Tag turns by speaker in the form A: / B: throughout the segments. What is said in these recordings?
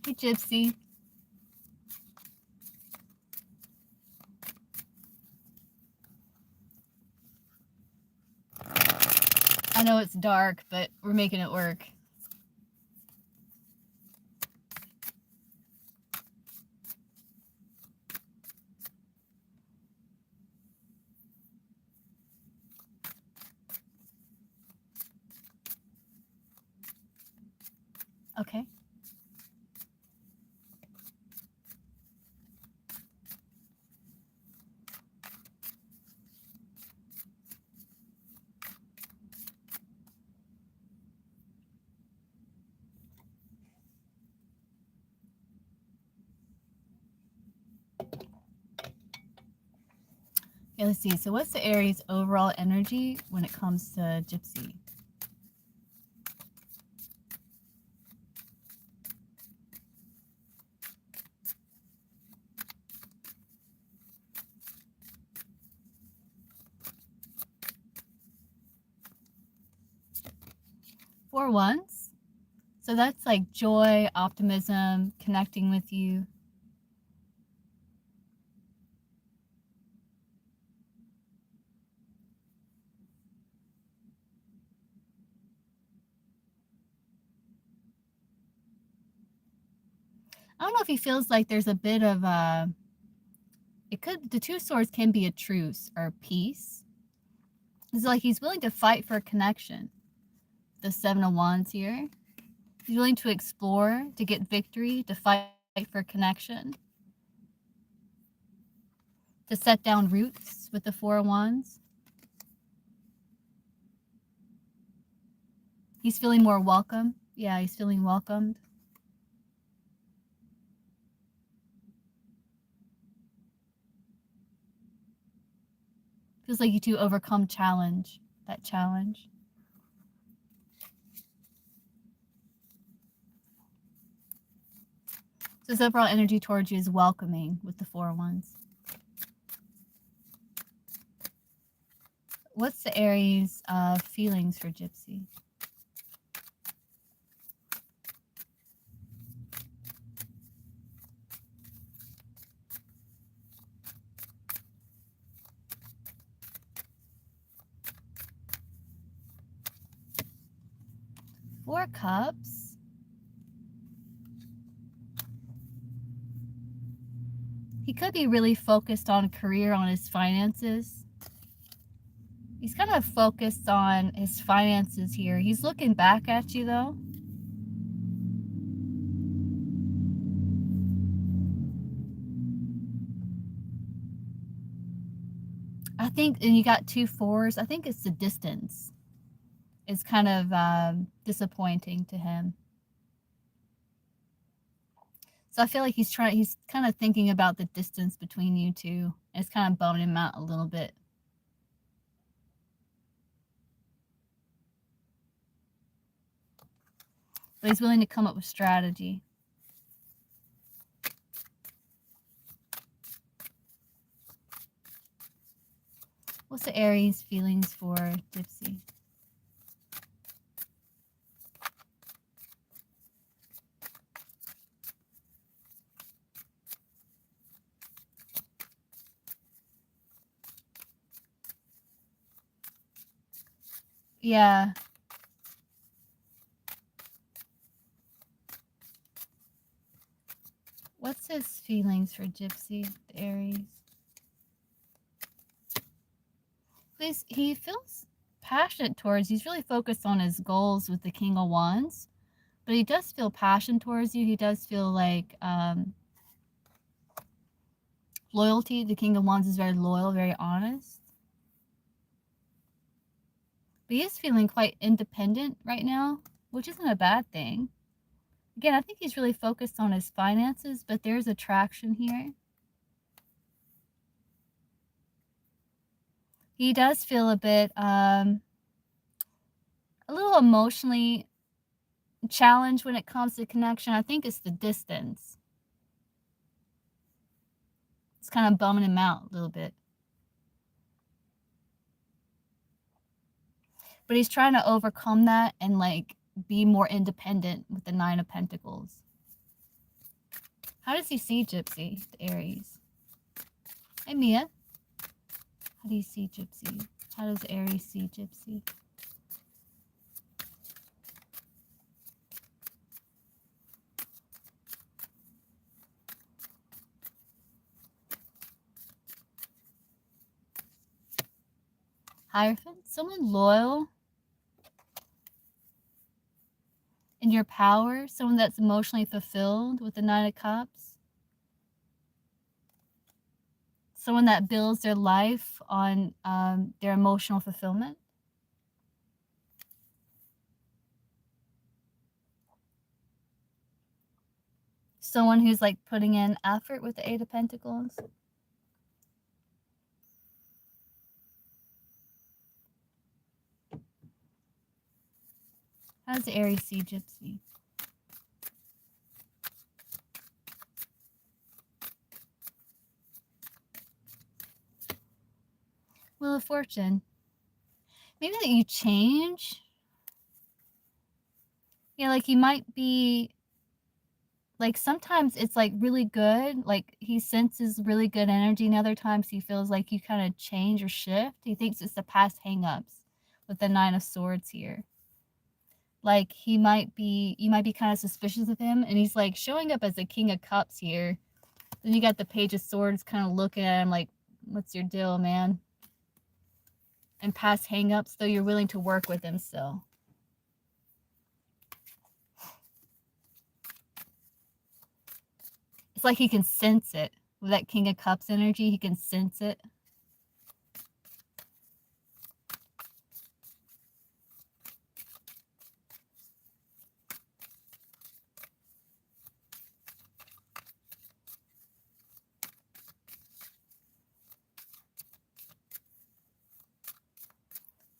A: Hey, Gypsy. I know it's dark, but we're making it work. Okay. Okay, let's see. So what's the Aries overall energy when it comes to Gypsy? Four Wands. So that's like joy, optimism, connecting with you. I don't know if he feels like there's a bit of the Two Swords can be a truce or peace. It's like he's willing to fight for a connection. The Seven of Wands here. He's willing to explore, to get victory, to fight for connection, to set down roots with the Four of Wands. He's feeling more welcome. Yeah, he's feeling welcomed. Feels like you two overcome that challenge. So his overall energy towards you is welcoming with the Four of Wands. What's the Aries feelings for Gypsy? Four Cups. He could be really focused on career, on his finances. He's kind of focused on his finances here. He's looking back at you, though. I think, and you got two fours, I think it's the distance. It's kind of disappointing to him. So I feel like he's kind of thinking about the distance between you two. And it's kind of bumming him out a little bit. But he's willing to come up with strategy. What's the Aries feelings for Gypsy? Yeah. What's his feelings for Gypsy, the Aries? He feels passionate towards you. He's really focused on his goals with the King of Wands. But he does feel passion towards you. He does feel like loyalty. The King of Wands is very loyal, very honest. But he is feeling quite independent right now, which isn't a bad thing. Again, I think he's really focused on his finances, but there's attraction here. He does feel a bit, a little emotionally challenged when it comes to connection. I think it's the distance. It's kind of bumming him out a little bit. But he's trying to overcome that and like be more independent with the Nine of Pentacles. How does he see Gypsy, the Aries? Hey, Mia. How do you see Gypsy? How does Aries see Gypsy? Hierophant, someone loyal in your power, someone that's emotionally fulfilled with the Nine of Cups. Someone that builds their life on their emotional fulfillment. Someone who's like putting in effort with the Eight of Pentacles. How does the Aries see Gypsy? Wheel of Fortune. Maybe that you change. Yeah, like you might be, like sometimes it's like really good, like he senses really good energy, and other times he feels like you kind of change or shift. He thinks it's the past hang-ups with the Nine of Swords here. Like you might be kind of suspicious of him, and he's like showing up as the King of Cups here. Then you got the Page of Swords kind of looking at him like, what's your deal, man? And past hang-ups, though you're willing to work with him still. It's like he can sense it. With that King of Cups energy, he can sense it.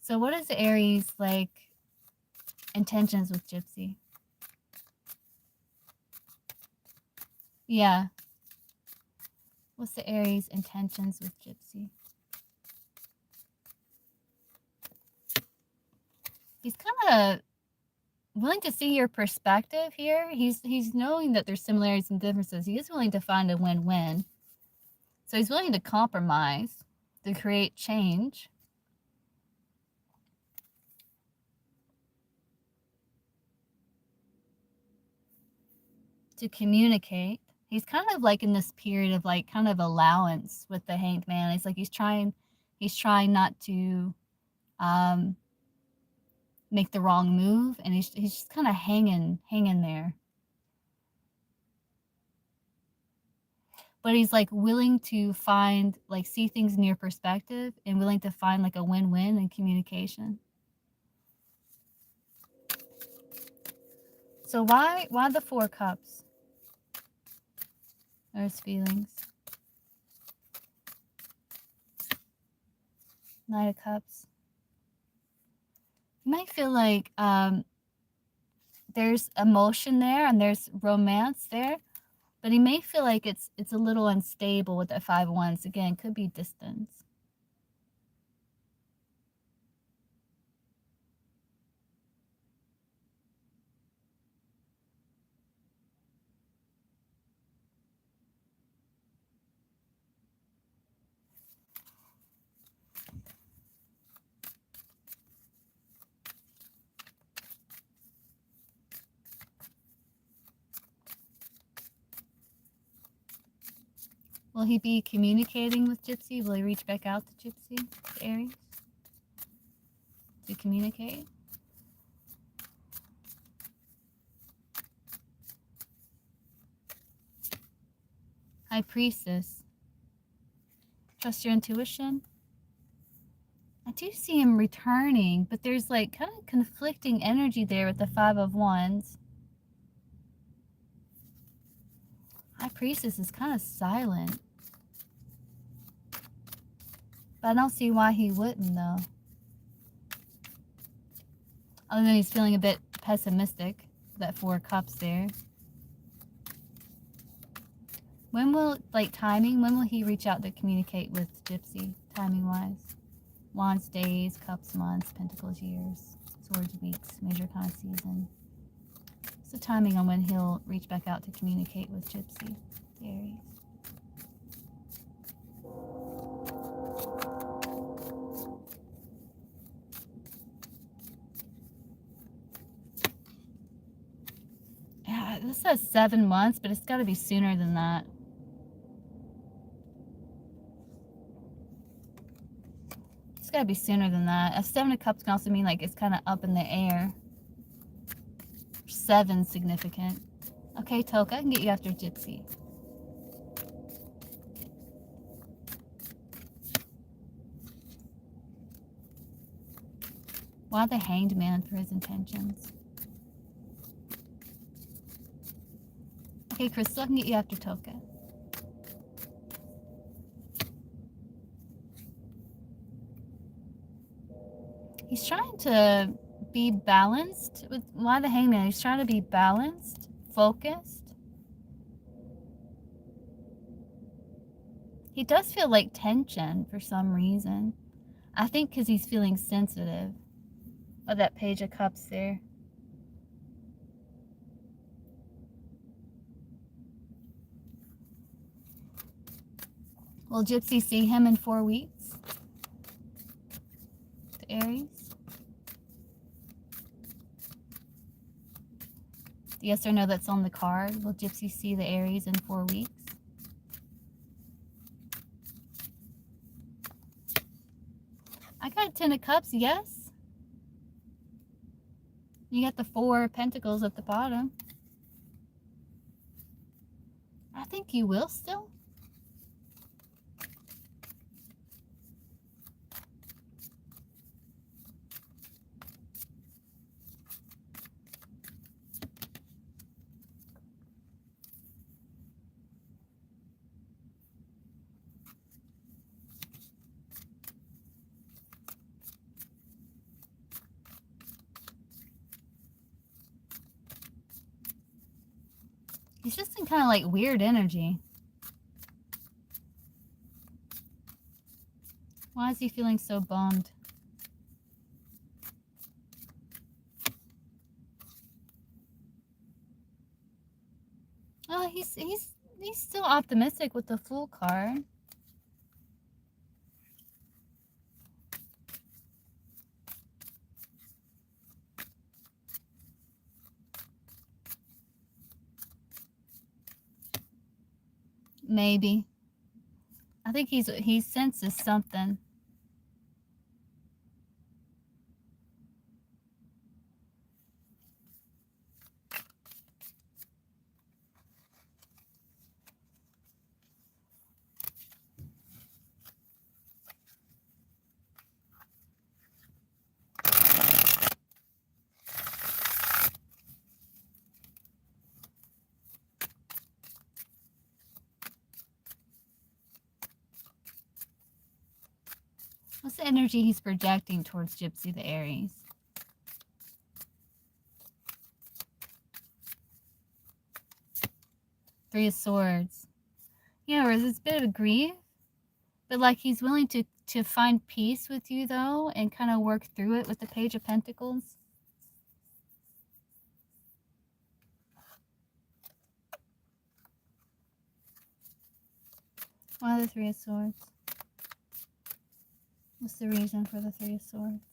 A: So what is the Aries like intentions with Gypsy? Yeah. What's the Aries intentions with Gypsy? He's kind of willing to see your perspective here. He's knowing that there's similarities and differences. He is willing to find a win-win. So he's willing to compromise to create change. To communicate. He's kind of like in this period of like kind of allowance with the Hanged Man. It's like he's trying not to make the wrong move, and he's just kind of hanging there. But he's like willing to find, like, see things in your perspective, and willing to find like a win-win in communication. So why the Four Cups? There's feelings. Knight of Cups. You might feel like there's emotion there and there's romance there, but he may feel like it's a little unstable with that Five of Wands. Again, could be distance. Will he be communicating with Gypsy? Will he reach back out to Gypsy, to Aries, to communicate? High Priestess. Trust your intuition. I do see him returning, but there's like kind of conflicting energy there with the Five of Wands. High Priestess is kind of silent. But I don't see why he wouldn't, though. Other than he's feeling a bit pessimistic. That Four Cups there. When will, like, timing, when will he reach out to communicate with Gypsy, timing-wise? Wands days, Cups months, Pentacles years, Swords weeks, Major Con season. What's the timing on when he'll reach back out to communicate with Gypsy, the Aries? Yeah, this says 7 months, but it's got to be sooner than that. It's got to be sooner than that. A 7 of Cups can also mean like it's kind of up in the air. 7 significant. Okay, Toka, I can get you after Gypsy. Why the Hanged Man for his intentions? Okay, Crystal, I can get you after Toka. He's trying to be balanced with why the Hangman. He's trying to be balanced, focused. He does feel like tension for some reason. I think because he's feeling sensitive. Oh, that Page of Cups there. Will Gypsy see him in 4 weeks? The Aries? Yes or no that's on the card. Will Gypsy see the Aries in 4 weeks? I got 10 of Cups, yes. You got the 4 of Pentacles at the bottom. I think you will still. He's just in kind of like weird energy. Why is he feeling so bummed? Oh, he's still optimistic with the Fool card. Maybe. I think he senses something. What's the energy he's projecting towards Gypsy the Aries? Three of Swords. Yeah, it's a bit of grief, but like he's willing to find peace with you though and kind of work through it with the Page of Pentacles. Why the Three of Swords? What's the reason for the Three of Swords?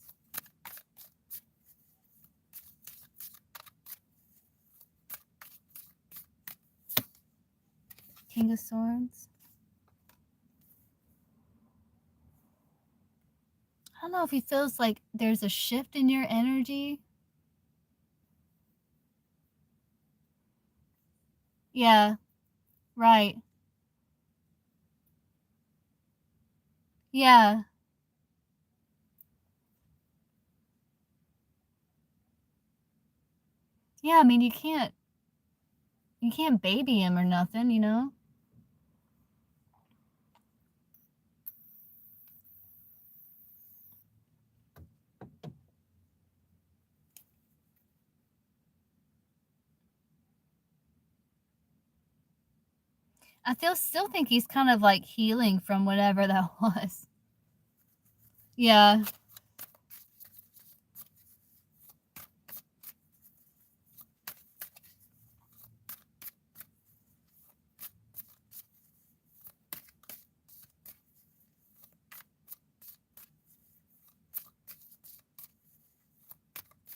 A: King of Swords. I don't know if he feels like there's a shift in your energy. Yeah, right. Yeah. Yeah, I mean, you can't baby him or nothing, you know? I still think he's kind of like healing from whatever that was. Yeah.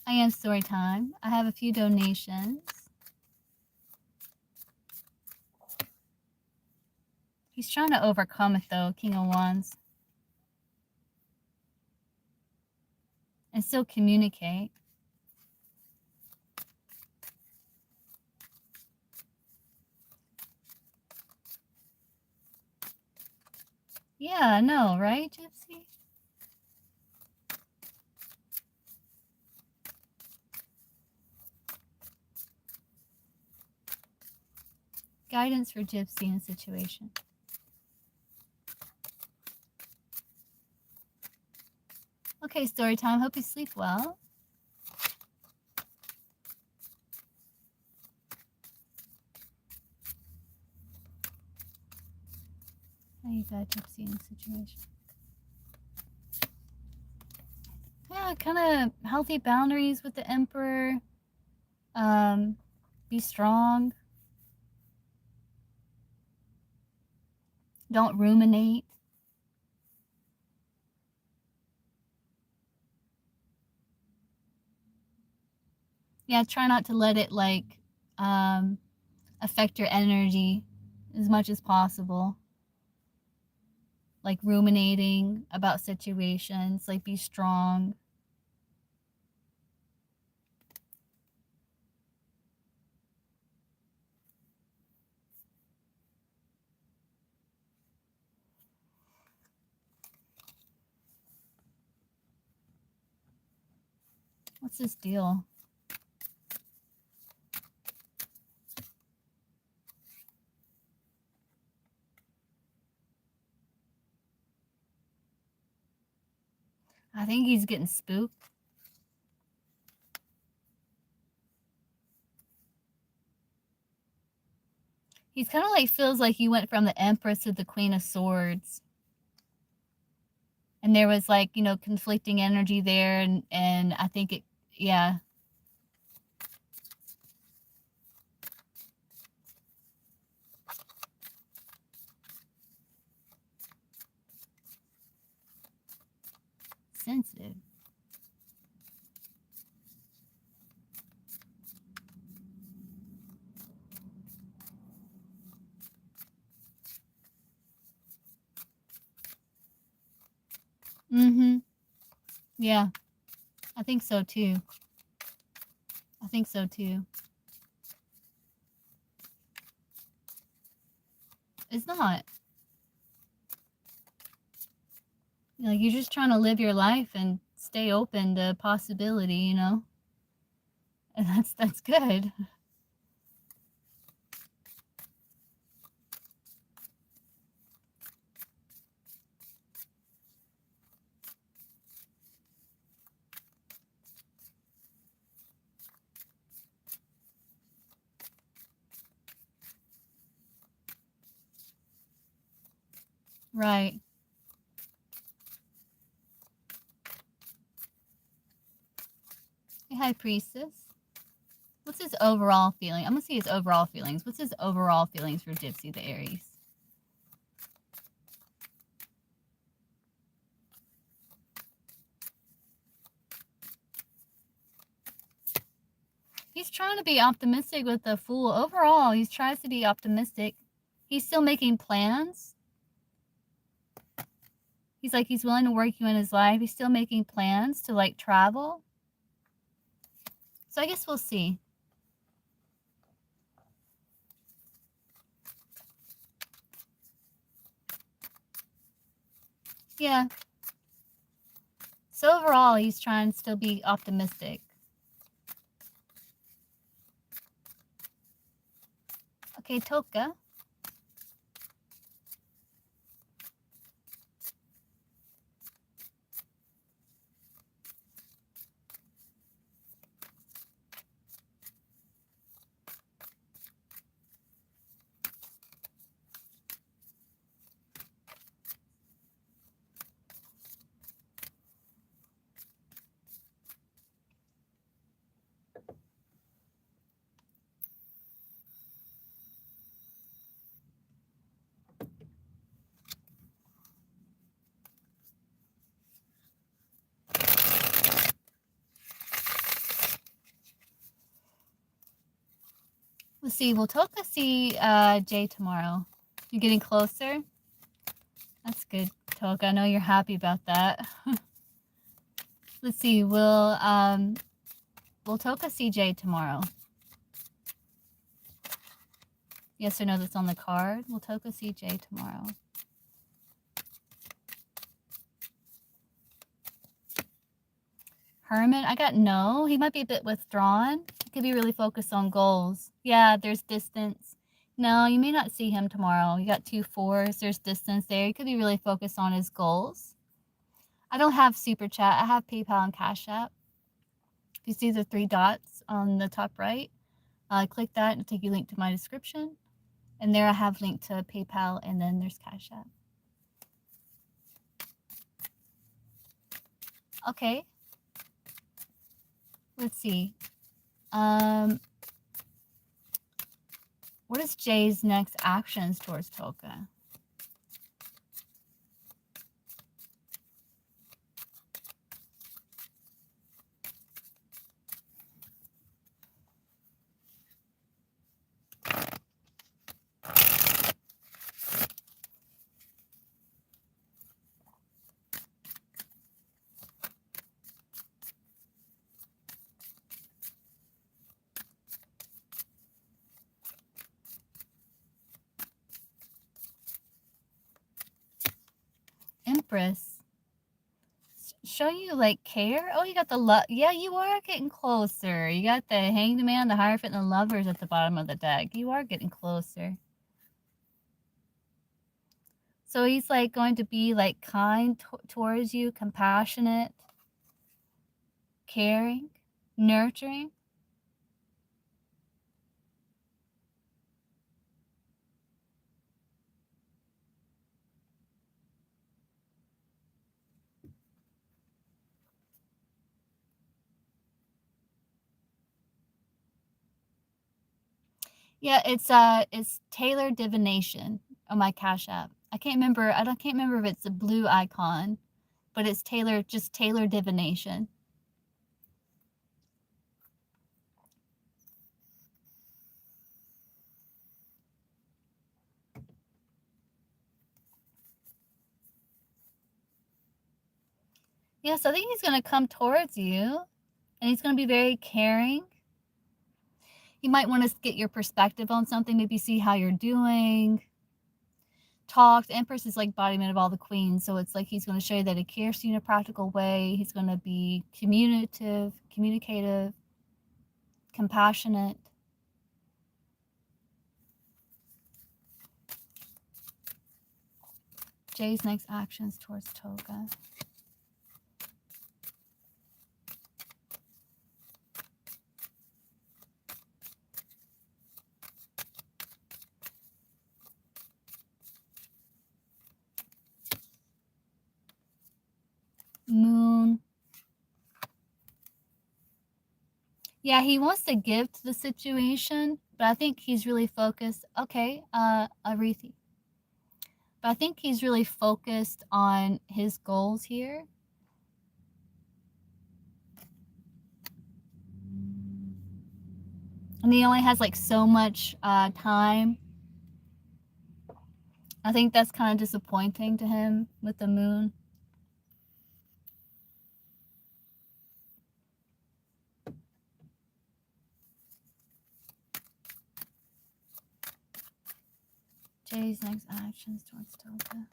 A: I am story time. I have a few donations. He's trying to overcome it though, King of Wands. And still communicate. Yeah, I know, right, Gypsy? Guidance for Gypsy in a situation. Okay, story time. Hope you sleep well. How you got Gypsy in a situation? Yeah, kind of healthy boundaries with the Emperor. Be strong. Don't ruminate. Yeah, try not to let it like affect your energy as much as possible. Like ruminating about situations, like be strong. What's this deal? I think he's getting spooked. He's kind of like feels like he went from the Empress to the Queen of Swords. And there was like, you know, conflicting energy there. And I think it, yeah. Sensitive. Mm-hmm. Yeah. I think so too. I think so too. It's not. Like you're just trying to live your life and stay open to possibility, you know? And that's good. Right. Hey, High Priestess. What's his overall feeling? I'm going to see his overall feelings. What's his overall feelings for Gypsy the Aries? He's trying to be optimistic with the Fool. Overall, he tries to be optimistic. He's still making plans. He's like, he's willing to work you in his life. He's still making plans to like travel. So I guess we'll see. Yeah. So overall, he's trying to still be optimistic. Okay, Toka. Let's see. Will Toka see Jay tomorrow? You're getting closer? That's good, Toka. I know you're happy about that. Let's see. Will Toka see Jay tomorrow? Yes or no, that's on the card. Will Toka see Jay tomorrow? Herman, I got no. He might be a bit withdrawn. He could be really focused on goals. Yeah, there's distance. No, you may not see him tomorrow. You got 2 4s. There's distance there. He could be really focused on his goals. I don't have Super Chat. I have PayPal and Cash App. If you see the 3 dots on the top right, click that and it'll take you a link to my description. And there I have link to PayPal, and then there's Cash App. Okay. Let's see. What is Jay's next actions towards Toka? Empress. Show you like care? Oh, you got the love. Yeah, you are getting closer. You got the Hanged Man, the Hierophant, and the Lovers at the bottom of the deck. You are getting closer. So he's like going to be like kind towards you, compassionate, caring, nurturing. Yeah, it's TaylorDivination on my Cash App. I can't remember. Can't remember if it's a blue icon, but it's just TaylorDivination. Yes, I think he's going to come towards you, and he's going to be very caring. You might want to get your perspective on something, maybe see how you're doing. Talk. The Empress is like embodiment of all the queens, so it's like he's going to show you that he cares to you in a practical way. He's going to be communicative, compassionate. Jay's next actions towards Toka. Moon. Yeah, he wants to give to the situation, but I think he's really focused. Okay, Arethi. But I think he's really focused on his goals here. And he only has like so much time. I think that's kind of disappointing to him with the moon. Jay's next actions towards Toka.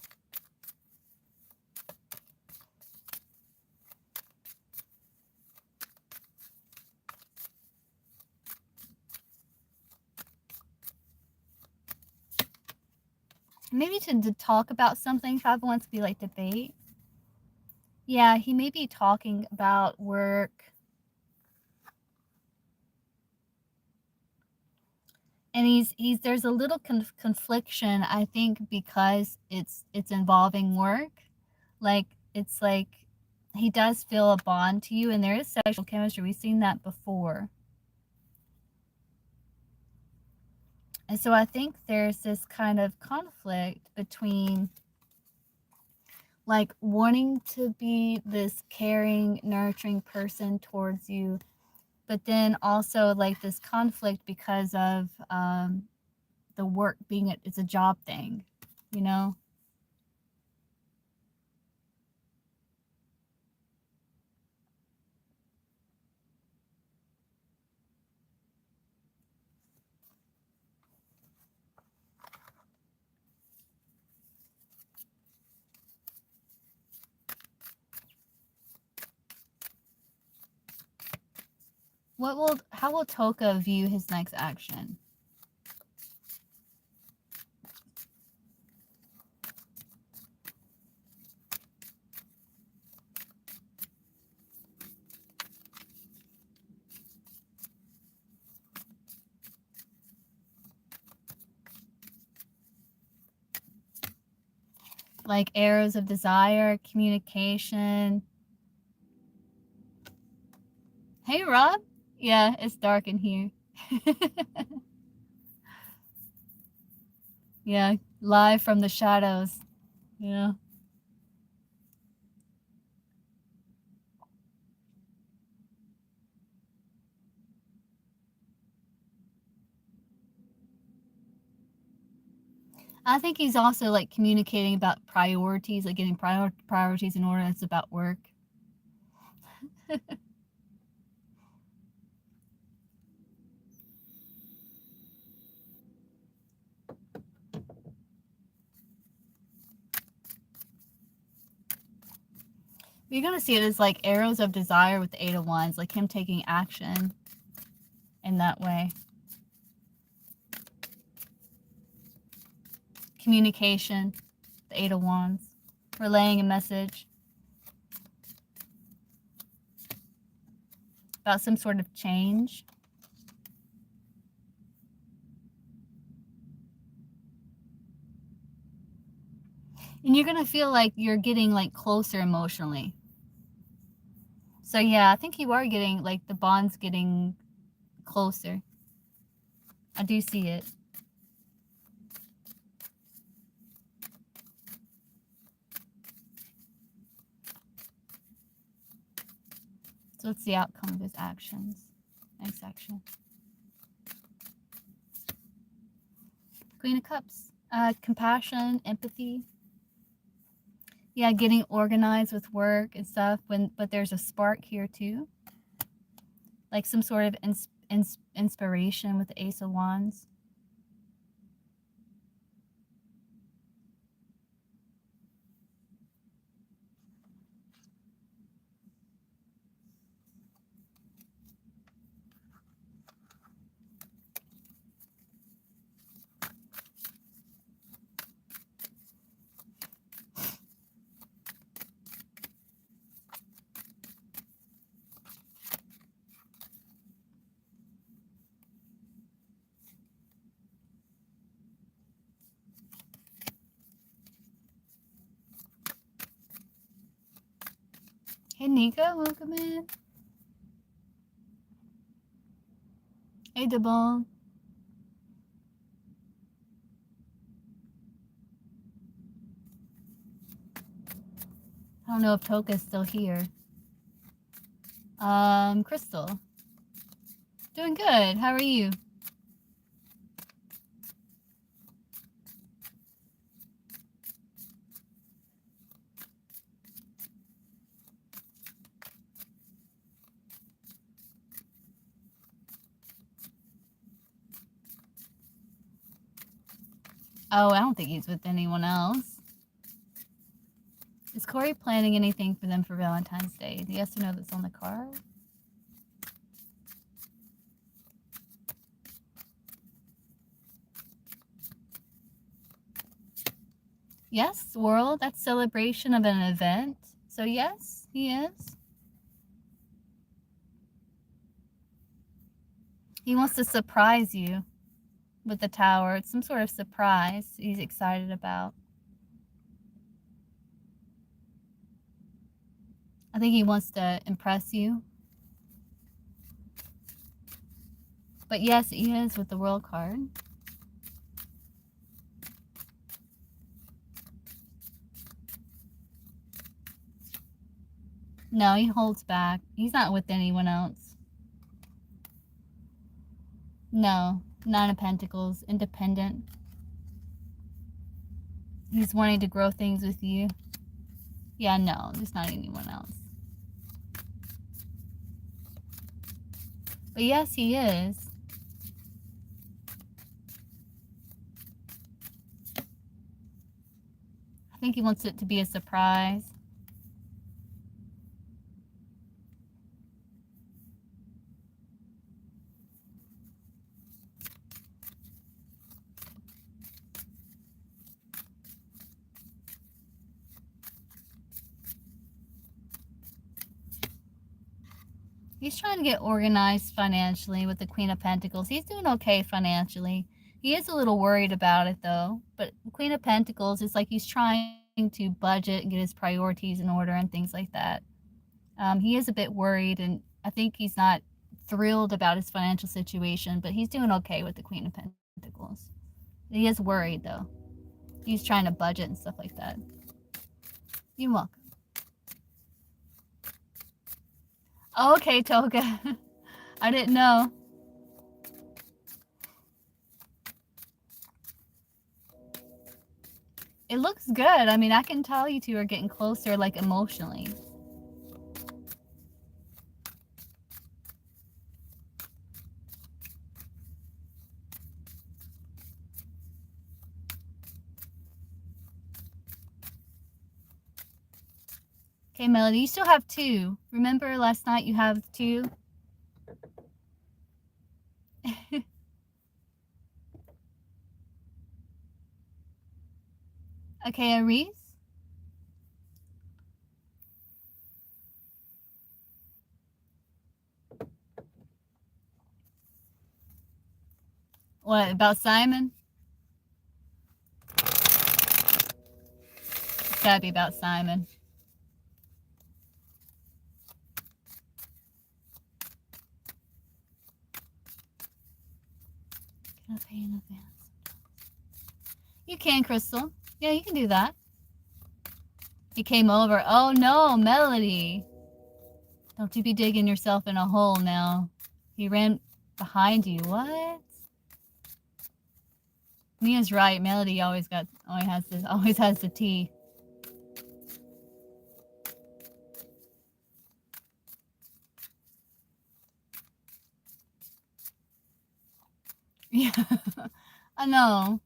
A: Maybe to talk about something. 5 wants to be like debate. Yeah, he may be talking about work. And there's a little confliction, I think, because it's involving work. Like, it's like he does feel a bond to you, and there is sexual chemistry. We've seen that before. And so I think there's this kind of conflict between like wanting to be this caring, nurturing person towards you, but then also like this conflict because of the work being it's a job thing, you know. How will Toka view his next action? Like arrows of desire, communication. Hey, Rob. Yeah, it's dark in here. Yeah, live from the shadows. Yeah. I think he's also like communicating about priorities, like getting priorities in order. It's about work. You're going to see it as like arrows of desire with the Eight of Wands, like him taking action in that way. Communication, the Eight of Wands, relaying a message about some sort of change. And you're going to feel like you're getting like closer emotionally. So yeah, I think you are getting like the bond's getting closer. I do see it. So what's the outcome of his actions? Next action. Queen of Cups. Compassion, empathy. Yeah, getting organized with work and stuff. But there's a spark here too. Like some sort of inspiration with the Ace of Wands. Hey, Nika, welcome in. Hey, Debon. I don't know if Toka's still here. Crystal. Doing good. How are you? Oh, I don't think he's with anyone else. Is Corey planning anything for them for Valentine's Day? The yes or no that's on the card? Yes, world. That's celebration of an event. So yes, he is. He wants to surprise you with the tower. It's some sort of surprise he's excited about. I think he wants to impress you. But yes, he is with the world card. No, he holds back. He's not with anyone else. No, Nine of Pentacles, independent. He's wanting to grow things with you. Yeah, no, there's not anyone else. But yes, he is. I think he wants it to be a surprise. He's trying to get organized financially with the Queen of Pentacles. He's doing okay financially. He is a little worried about it, though. But the Queen of Pentacles is like he's trying to budget and get his priorities in order and things like that. He is a bit worried, and I think he's not thrilled about his financial situation, but he's doing okay with the Queen of Pentacles. He is worried, though. He's trying to budget and stuff like that. You're welcome. Okay, Toga. I didn't know. It looks good. I mean, I can tell you two are getting closer, like, emotionally. Okay, Melody, you still have two. Remember last night you have two? Okay, Aries? What, about Simon? It's gotta be about Simon. Can I pay in advance? You can, Crystal. Yeah, you can do that. He came over. Oh no, Melody. Don't you be digging yourself in a hole now. He ran behind you. What? Mia's right. Melody always has the tea. Yeah. I know.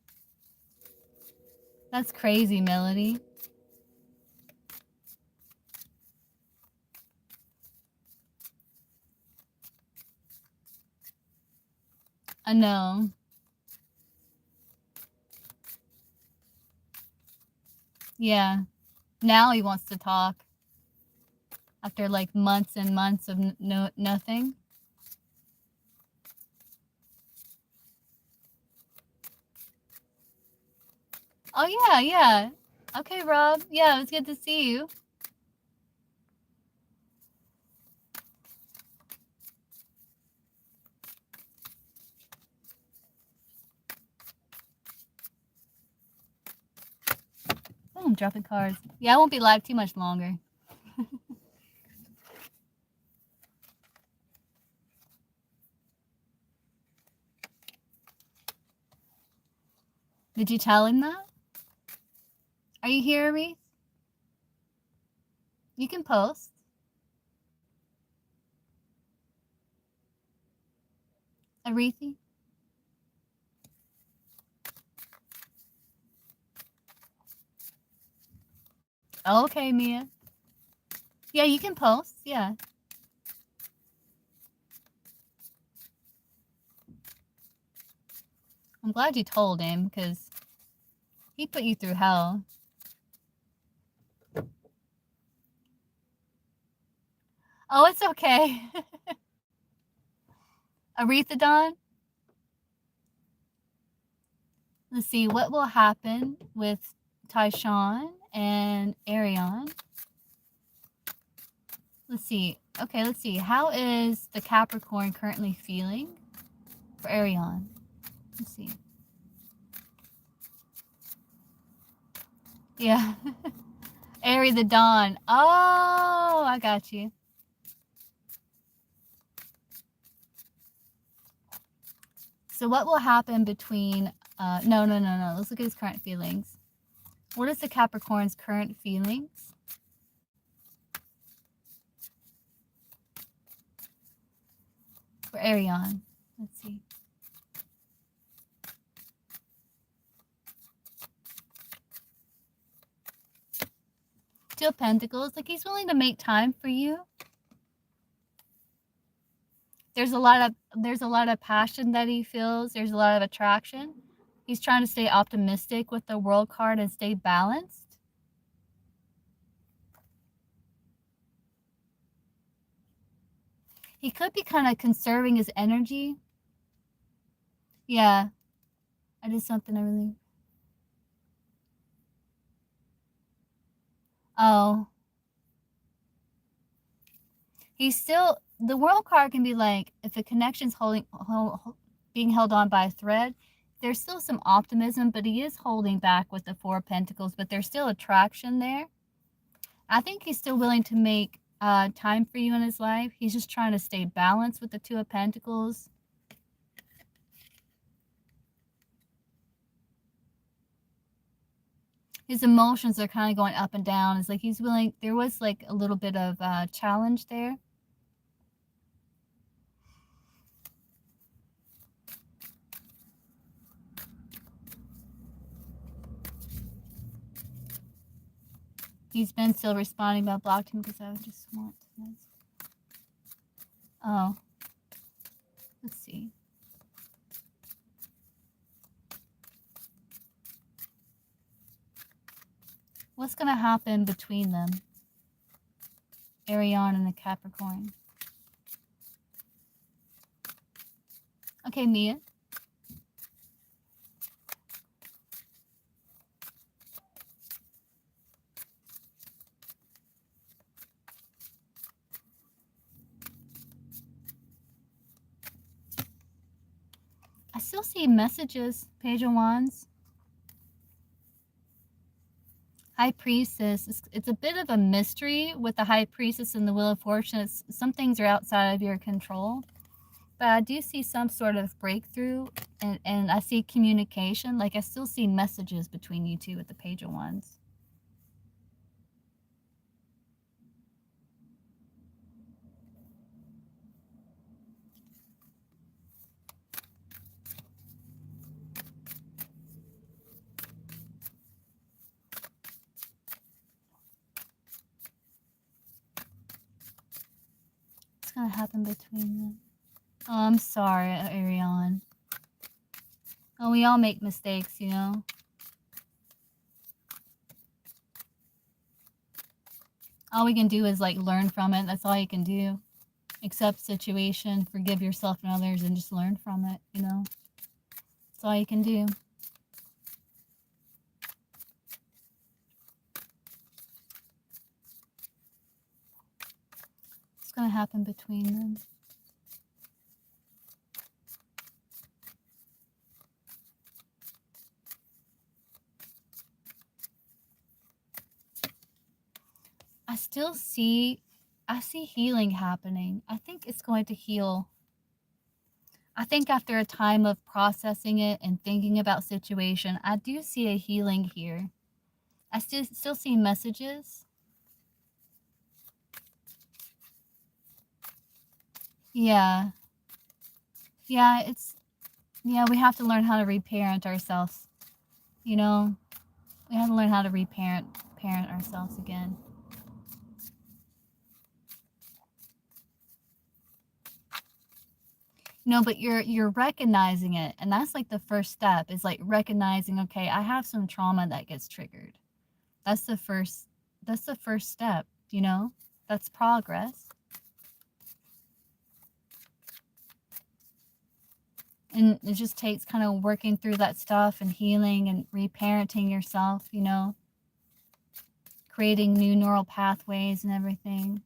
A: That's crazy, Melody. I know. Yeah. Now he wants to talk. After like months and months of nothing. Oh yeah, yeah. Okay, Rob. Yeah, it was good to see you. Oh, I'm dropping cards. Yeah, I won't be live too much longer. Did you tell him that? Are you here, Reese? You can post. Arethy? Okay, Mia. Yeah, you can post. Yeah. I'm glad you told him because he put you through hell. Oh, it's okay. Aretha Dawn? Let's see, what will happen with Tyshawn and Ariane? Let's see. Okay, let's see. How is the Capricorn currently feeling for Ariane? Let's see. Yeah. Ari the Dawn. Oh, I got you. So what will happen between, no. Let's look at his current feelings. What is the Capricorn's current feelings? For Ariane. Let's see. Two of Pentacles. Like, he's willing to make time for you. There's a lot of passion that he feels. There's a lot of attraction. He's trying to stay optimistic with the World card and stay balanced. He could be kind of conserving his energy. Yeah. I did something I really... Oh. He's still... The World card can be like, if a connection's being held on by a thread, there's still some optimism, but he is holding back with the Four of Pentacles, but there's still attraction there. I think he's still willing to make time for you in his life. He's just trying to stay balanced with the Two of Pentacles. His emotions are kind of going up and down. It's like he's willing... There was like a little bit of challenge there. He's been still responding, but I blocked him because I just want to... Oh. Let's see. What's going to happen between them? Ariane and the Capricorn. Okay, Mia. I still see messages, Page of Wands. High Priestess. It's a bit of a mystery with the High Priestess and the Wheel of Fortune. Some things are outside of your control. But I do see some sort of breakthrough, and I see communication. Like, I still see messages between you two with the Page of Wands. What's going to happen between them? Oh, I'm sorry, Ariane. Oh, we all make mistakes, you know? All we can do is, like, learn from it. That's all you can do. Accept situation, forgive yourself and others, and just learn from it, you know? That's all you can do. What's going to happen between them? I see healing happening. I think it's going to heal. I think after a time of processing it and thinking about situation, I do see a healing here. I still see messages. Yeah. Yeah, we have to learn how to reparent ourselves. You know, we have to learn how to parent ourselves again. No, but you're recognizing it, and that's like the first step, is like recognizing, okay, I have some trauma that gets triggered. That's the first step, you know? That's progress. And it just takes kind of working through that stuff and healing and reparenting yourself, you know? Creating new neural pathways and everything.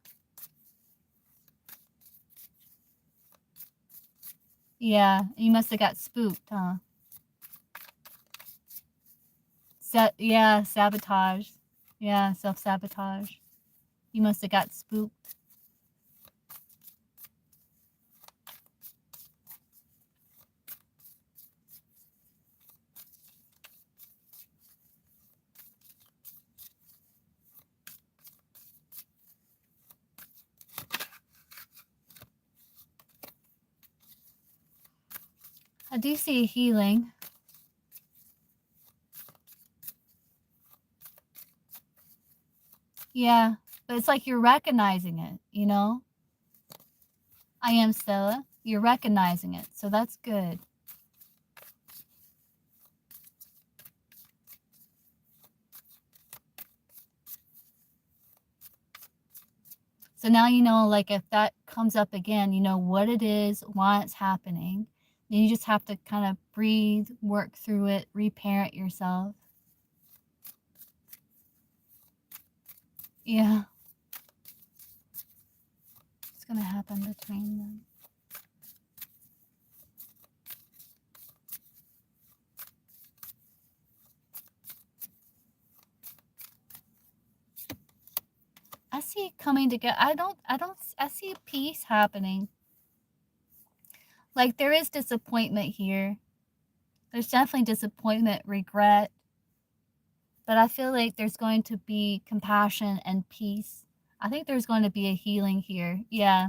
A: Yeah, you must have got spooked, huh? Yeah, sabotage. Yeah, self-sabotage. You must have got spooked. I do see healing. Yeah, but it's like you're recognizing it, you know? I am Stella. You're recognizing it, so that's good. So now you know, like, if that comes up again, you know what it is, why it's happening. Then you just have to kind of breathe, work through it, reparent yourself. Yeah. What's going to happen between them? I see coming together. I see peace happening. Like, there is disappointment here. There's definitely disappointment, regret. But I feel like there's going to be compassion and peace. I think there's going to be a healing here. Yeah.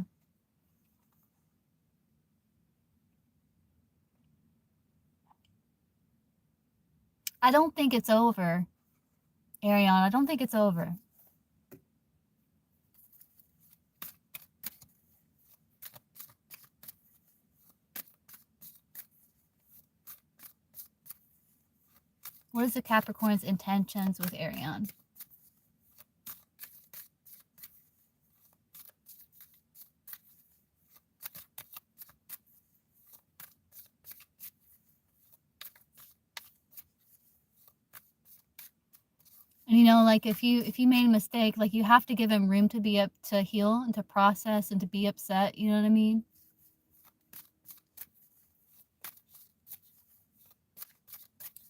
A: I don't think it's over, Ariana. I don't think it's over. What is the Capricorn's intentions with Ariane? And you know, like if you made a mistake, like you have to give him room to be up to heal and to process and to be upset. You know what I mean?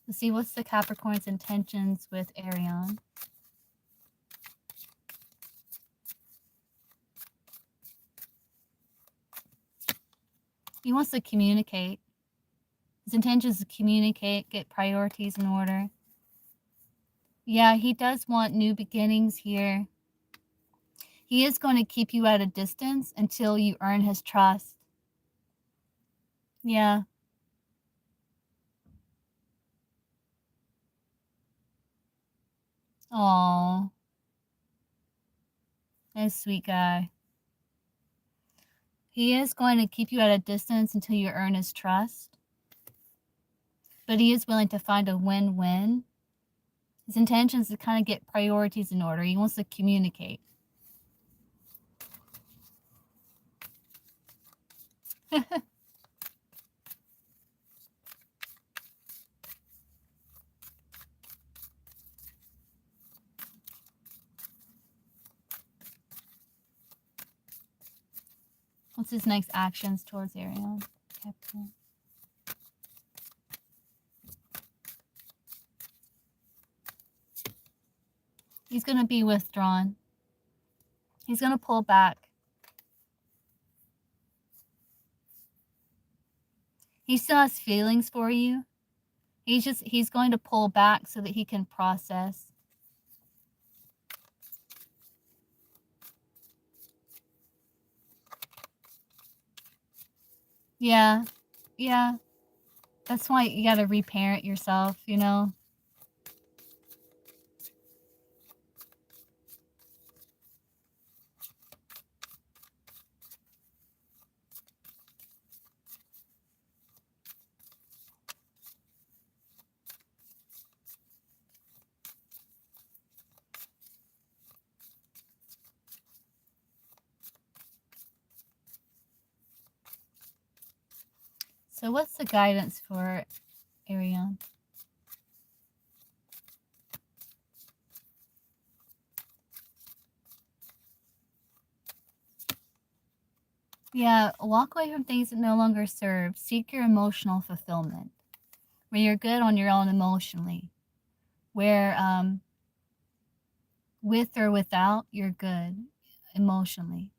A: Let's see, what's the Capricorn's intentions with Ariane? He wants to communicate. His intention is to communicate, get priorities in order. Yeah, he does want new beginnings here. He is going to keep you at a distance until you earn his trust. Yeah. Oh, nice sweet guy. He is going to keep you at a distance until you earn his trust. But he is willing to find a win-win. His intention is to kind of get priorities in order. He wants to communicate. What's his next actions towards Ariel? Capricorn. He's going to be withdrawn. He's going to pull back. He still has feelings for you. He's going to pull back so that he can process. Yeah. Yeah. That's why you got to reparent yourself, you know? So what's the guidance for Ariane? Yeah, walk away from things that no longer serve. Seek your emotional fulfillment, where you're good on your own emotionally, where with or without, you're good emotionally.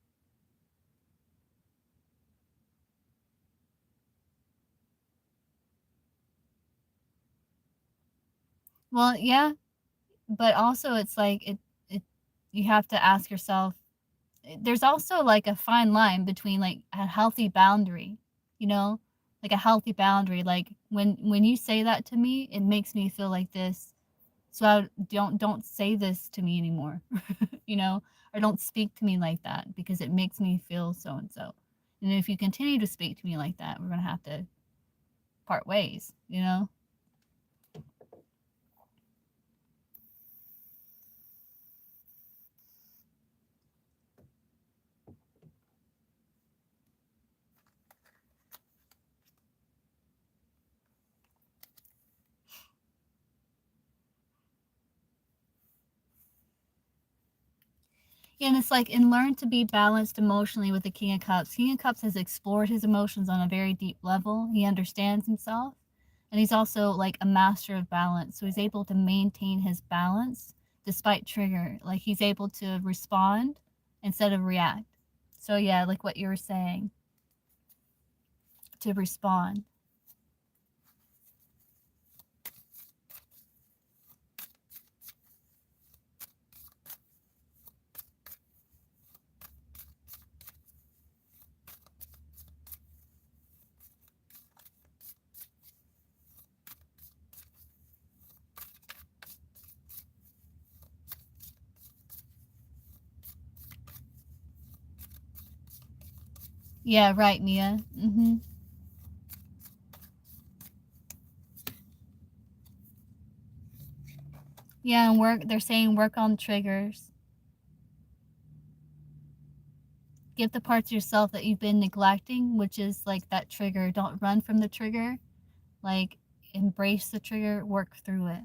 A: Well, yeah, but also it's like it you have to ask yourself, there's also like a fine line between like a healthy boundary, you know? like a healthy boundary. Like when you say that to me, it makes me feel like this. So I don't say this to me anymore, you know, or don't speak to me like that because it makes me feel so and so. And if you continue to speak to me like that, we're gonna have to part ways, you know. Yeah, and it's like, and learn to be balanced emotionally with the King of Cups. King of Cups has explored his emotions on a very deep level. He understands himself, and he's also like a master of balance. So he's able to maintain his balance despite trigger. Like he's able to respond instead of react. So yeah, like what you were saying, to respond. Yeah, right, Mia. Yeah, and work. They're saying work on triggers. Give the parts of yourself that you've been neglecting, which is like that trigger. Don't run from the trigger. Like embrace the trigger, work through it.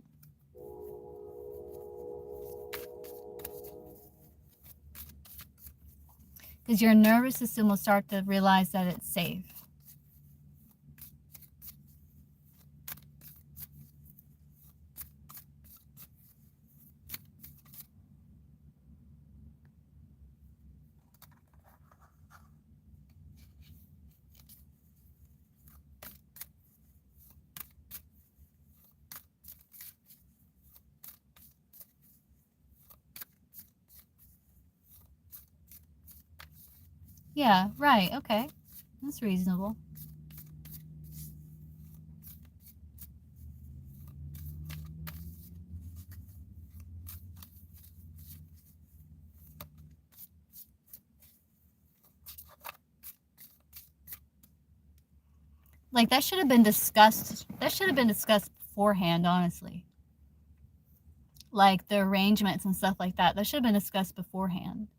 A: Because your nervous system will start to realize that it's safe. Yeah, right. Okay. That's reasonable. Like that should have been discussed. That should have been discussed beforehand, honestly. Like the arrangements and stuff like that. That should have been discussed beforehand.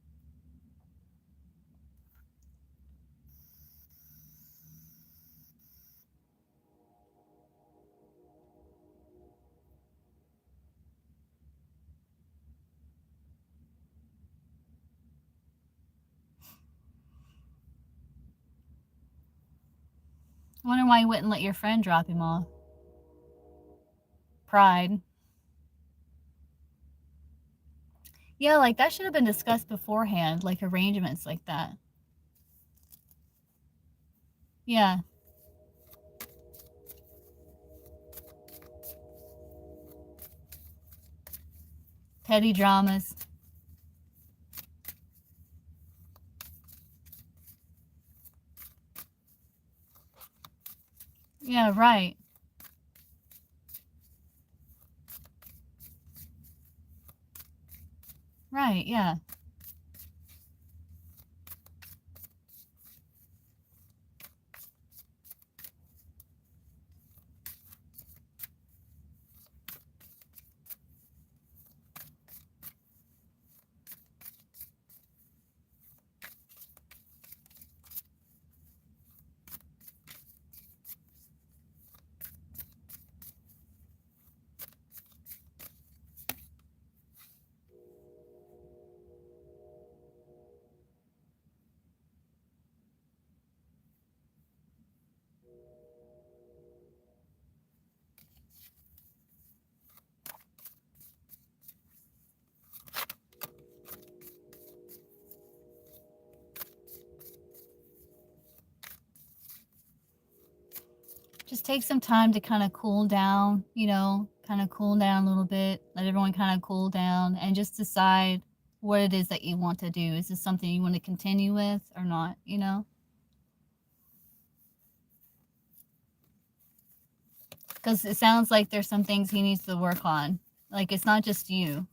A: I wonder why you wouldn't let your friend drop him off. Pride. Yeah, like that should have been discussed beforehand, like arrangements like that. Yeah. Petty dramas. Yeah, right. Right, yeah. Just take some time to kind of cool down, you know, kind of cool down a little bit. Let everyone kind of cool down and just decide what it is that you want to do. Is this something you want to continue with or not, you know? Because it sounds like there's some things he needs to work on. Like, it's not just you.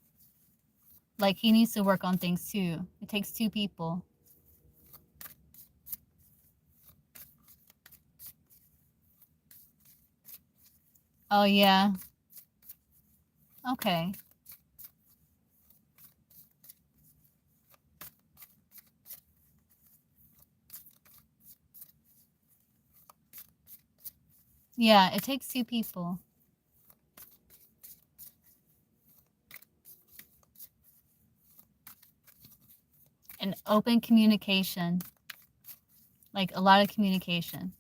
A: Like, he needs to work on things too. It takes two people. Oh, yeah. Okay. Yeah, it takes two people. And open communication. Like, a lot of communication.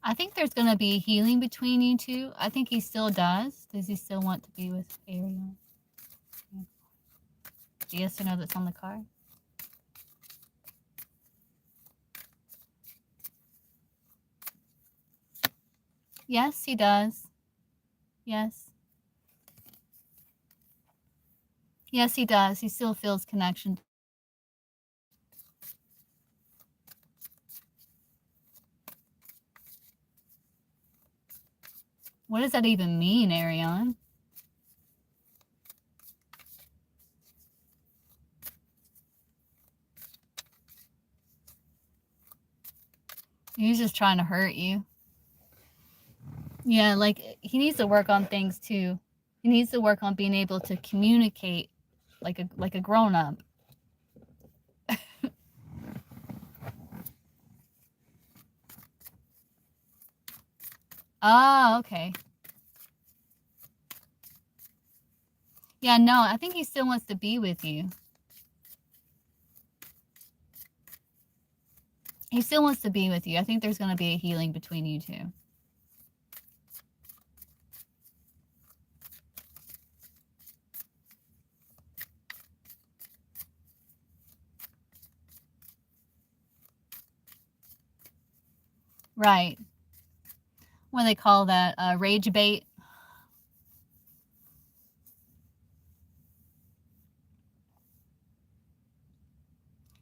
A: I think there's going to be healing between you two. I think he still does. Does he still want to be with Ariel? Yes or no that's on the card? Yes, he does. Yes. Yes, he does. He still feels connection. What does that even mean, Arion? He's just trying to hurt you. Yeah, like, he needs to work on things too. He needs to work on being able to communicate like a grown-up. Oh, okay. Yeah, no, I think he still wants to be with you. He still wants to be with you. I think there's going to be a healing between you two. Right. What do they call that? Rage bait.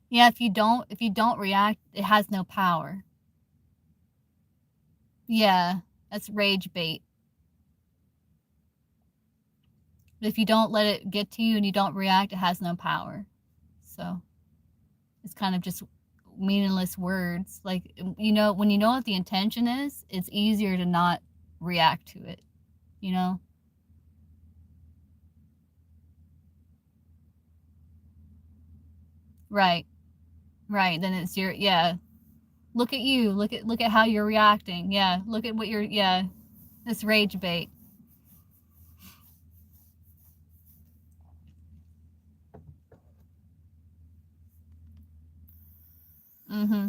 A: Yeah, if you don't react, it has no power. Yeah, that's rage bait. But if you don't let it get to you and you don't react, it has no power. So it's kind of just meaningless words. Like, you know, when you know what the intention is, it's easier to not react to it, you know? Right. Right. Then it's your, yeah. Look at you. Look at how you're reacting. Yeah. Look at what you're, yeah. It's rage bait. Mm-hmm.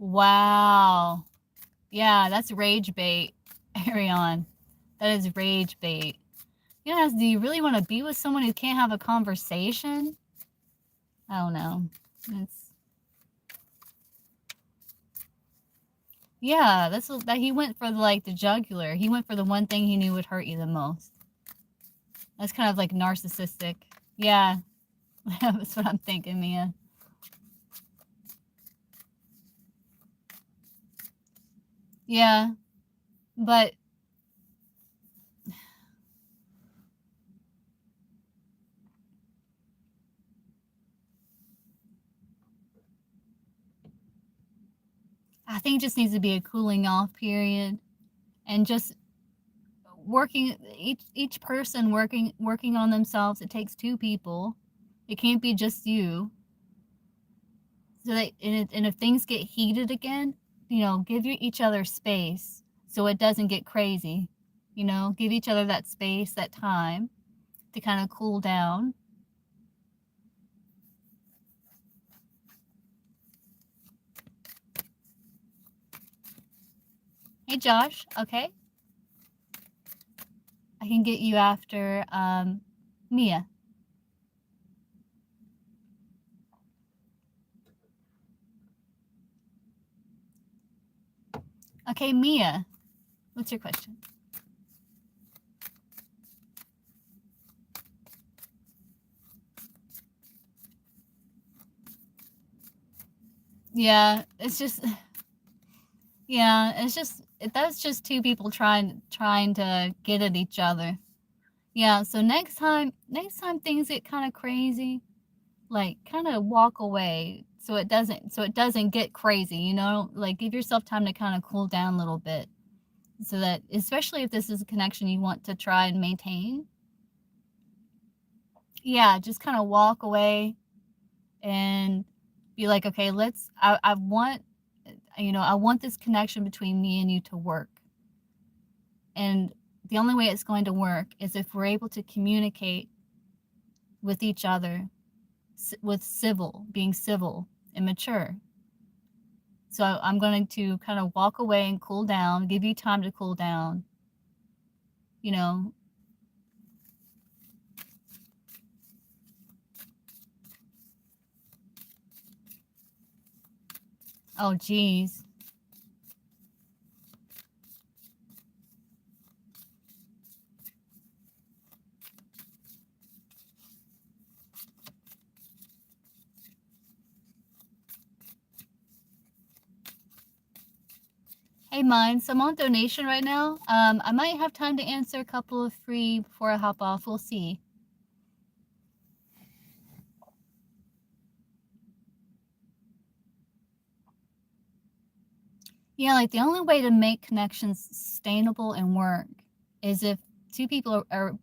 A: Wow. Yeah, that's rage bait, Arion. That is rage bait. Yes, do you really want to be with someone who can't have a conversation? I don't know. It's, yeah, that's that he went for like the jugular. He went for the one thing he knew would hurt you the most. That's kind of like narcissistic. Yeah, that's what I'm thinking, Mia. Yeah, but I think it just needs to be a cooling off period, and just working each person working on themselves. It takes two people. It can't be just you. So that and if things get heated again, you know, give each other space so it doesn't get crazy. You know, give each other that space, that time to kind of cool down. Hey, Josh. Okay. I can get you after Mia. Okay, Mia. What's your question? Yeah, it's just yeah, it's just that's just two people trying to get at each other. Yeah, so next time things get kind of crazy, like kind of walk away so it doesn't get crazy, you know? Like give yourself time to kind of cool down a little bit. So that especially if this is a connection you want to try and maintain. Yeah, just kind of walk away and be like, okay, I want, you know, I want this connection between me and you to work. And the only way it's going to work is if we're able to communicate with each other with being civil and mature. So I'm going to kind of walk away and cool down, give you time to cool down, you know. Oh, geez. Hey, mine. So I'm on donation right now. I might have time to answer a couple of free before I hop off. We'll see. Yeah, like the only way to make connections sustainable and work is if two people are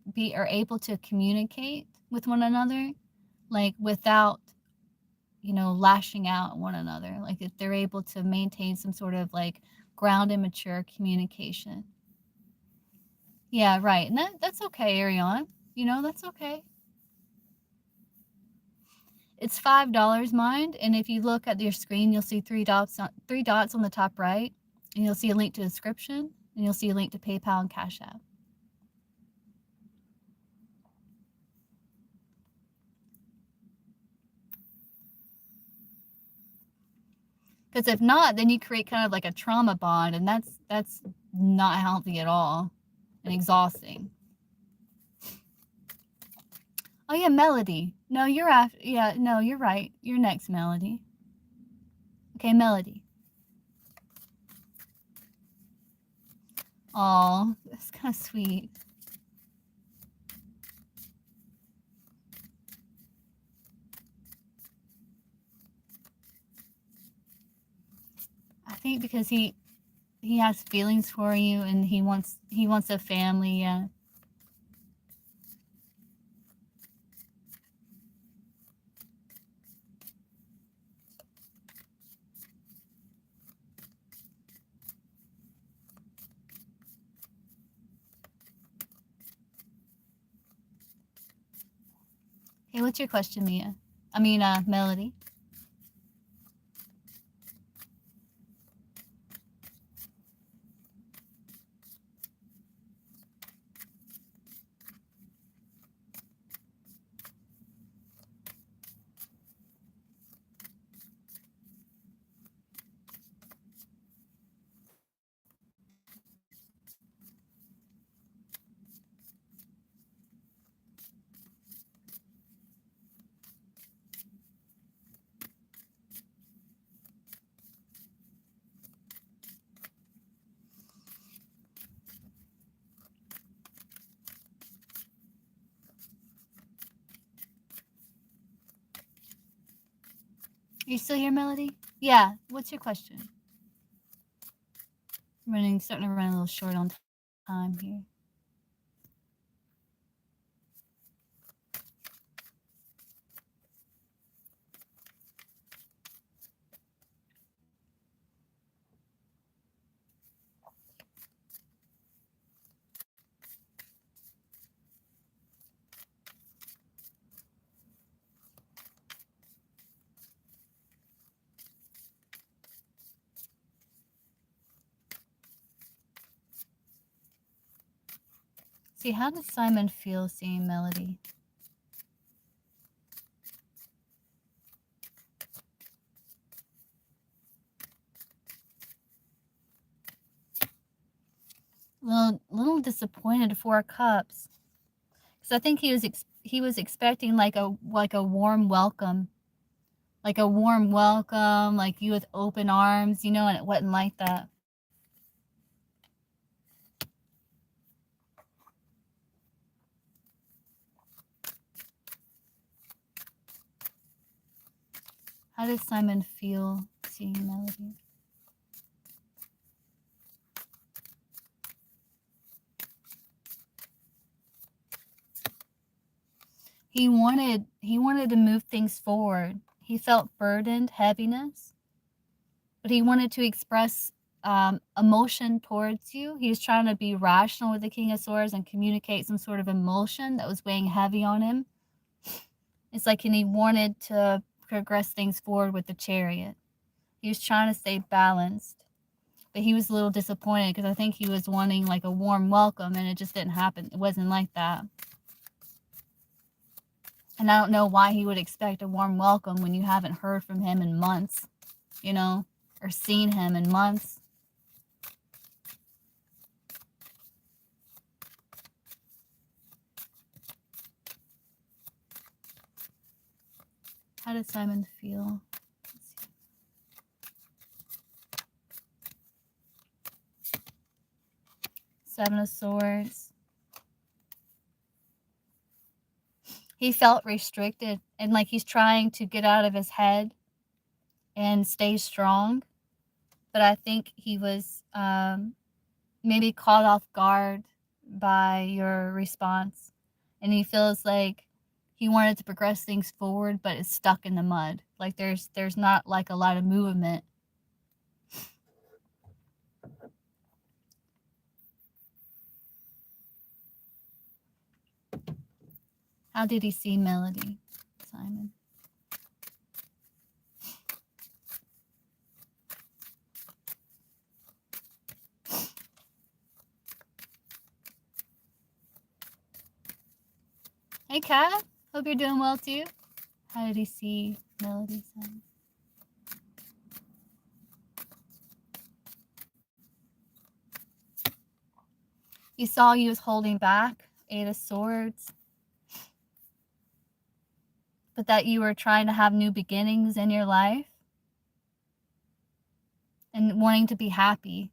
A: able to communicate with one another, like without, you know, lashing out at one another. Like if they're able to maintain some sort of like ground and mature communication. Yeah, right. And that's okay, Ariane. You know, that's okay. It's $5, mind, and if you look at your screen, you'll see three dots on the top right, and you'll see a link to description, and you'll see a link to PayPal and Cash App. Because if not, then you create kind of like a trauma bond, and that's not healthy at all, and exhausting. Oh yeah, Melody. No, you're after. Yeah, no, you're right. You're next, Melody. Okay, Melody. Oh, that's kind of sweet. I think because he has feelings for you, and he wants a family. Yeah. Hey, what's your question, Mia? I mean, Melody. Are you still here, Melody? Yeah. What's your question? Starting to run a little short on time here. see, how does Simon feel seeing Melody? Little disappointed, 4 Cups. Because I think he was expecting like a warm welcome. Like a warm welcome, like you with open arms, you know, and it wasn't like that. How does Simon feel seeing Melody? He wanted to move things forward. He felt burdened, heaviness, but he wanted to express emotion towards you. He was trying to be rational with the King of Swords and communicate some sort of emotion that was weighing heavy on him. It's like, and he wanted to progress things forward with the Chariot. He was trying to stay balanced, but he was a little disappointed because I think he was wanting like a warm welcome, and it just didn't happen. It wasn't like that. And I don't know why he would expect a warm welcome when you haven't heard from him in months, you know, or seen him in months. How did Simon feel? Seven of Swords. He felt restricted and like he's trying to get out of his head and stay strong. But I think he was maybe caught off guard by your response. And he feels like he wanted to progress things forward, but it's stuck in the mud. Like there's not like a lot of movement. How did he see Melody, Simon? Hey, Kat. Hope you're doing well, too. How did he see Melody, Simon? He saw you was holding back, 8 of Swords. But that you were trying to have new beginnings in your life. And wanting to be happy.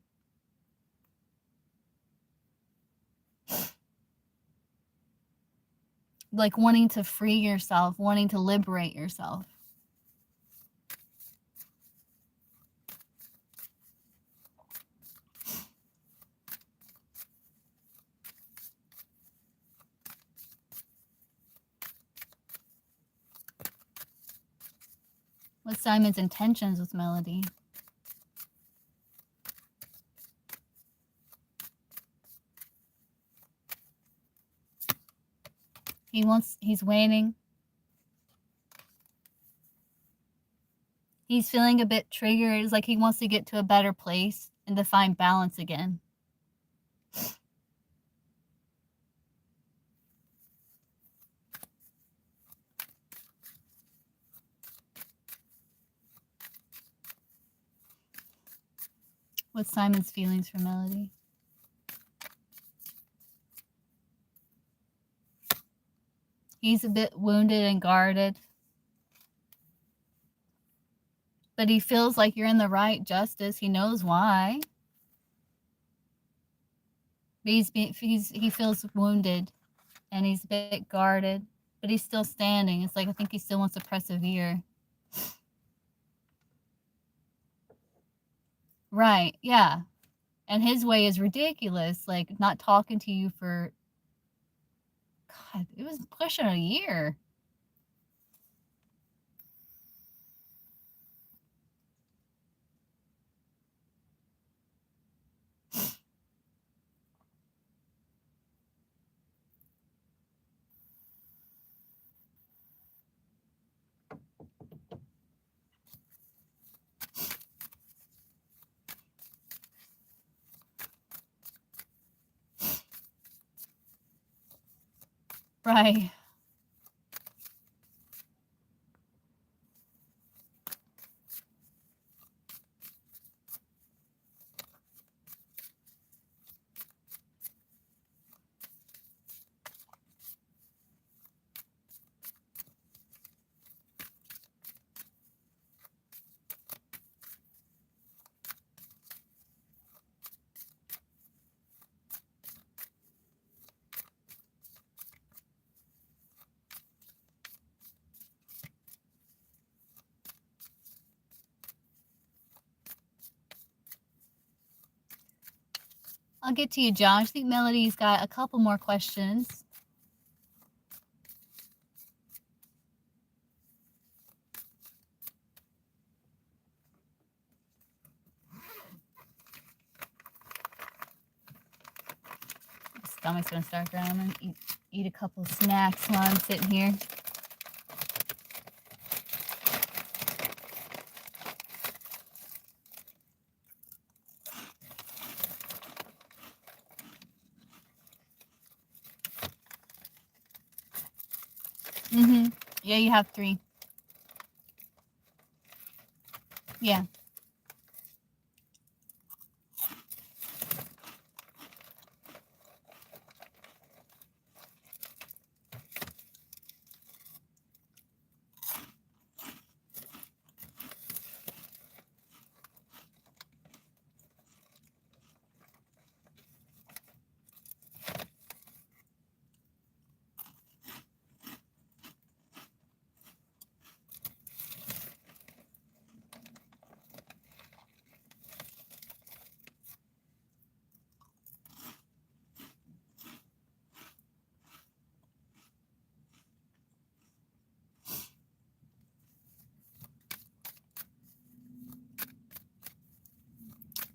A: Like wanting to free yourself, wanting to liberate yourself. What's Simon's intentions with Melody? He's waiting. He's feeling a bit triggered. It's like he wants to get to a better place and to find balance again. What's Simon's feelings for Melody? He's a bit wounded and guarded. But he feels like you're in the right, Justice. He knows why. But he feels wounded and he's a bit guarded. But he's still standing. It's like I think he still wants to persevere. Right, yeah. And his way is ridiculous. Like not talking to you for, God, it was pushing a year. Right. I'll get to you, Josh. I think Melody's got a couple more questions. My stomach's gonna start growling. I'm gonna eat a couple snacks while I'm sitting here. Yeah, you have 3. Yeah.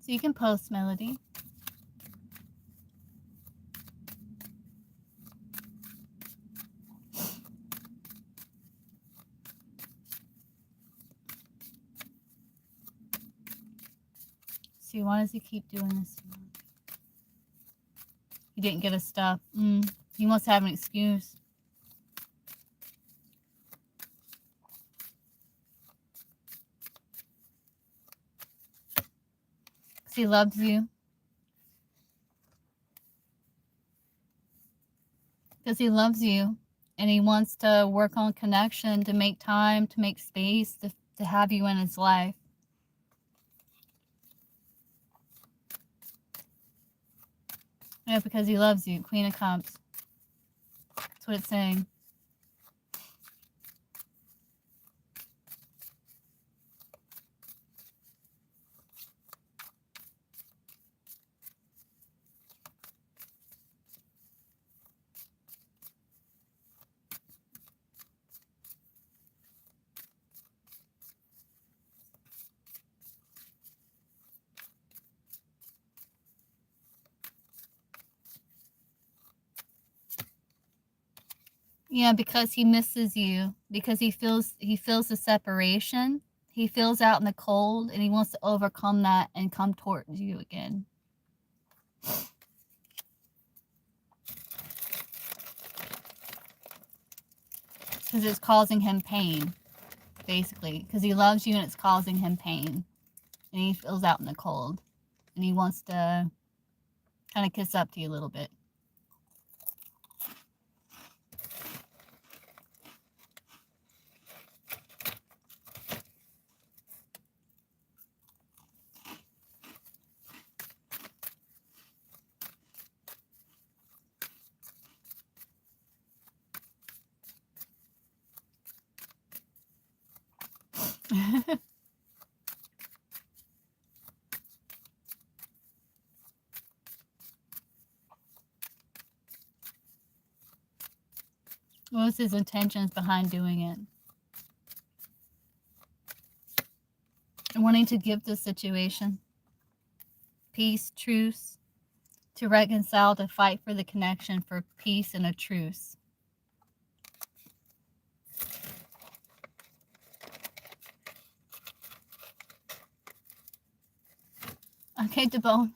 A: So you can post, Melody. See, why does he keep doing this? He didn't get his stuff. He must have an excuse. Because he loves you. Because he loves you. And he wants to work on connection, to make time, to make space, to have you in his life. Yeah, because he loves you. Queen of Cups. That's what it's saying. Yeah, because he misses you. Because he feels the separation. He feels out in the cold, and he wants to overcome that and come towards you again. Because it's causing him pain, basically. Because he loves you and it's causing him pain. And he feels out in the cold. And he wants to kind of kiss up to you a little bit. What was his intentions behind doing it? Wanting to give the situation peace, truce, to reconcile, to fight for the connection, for peace and a truce. Okay, DeBone.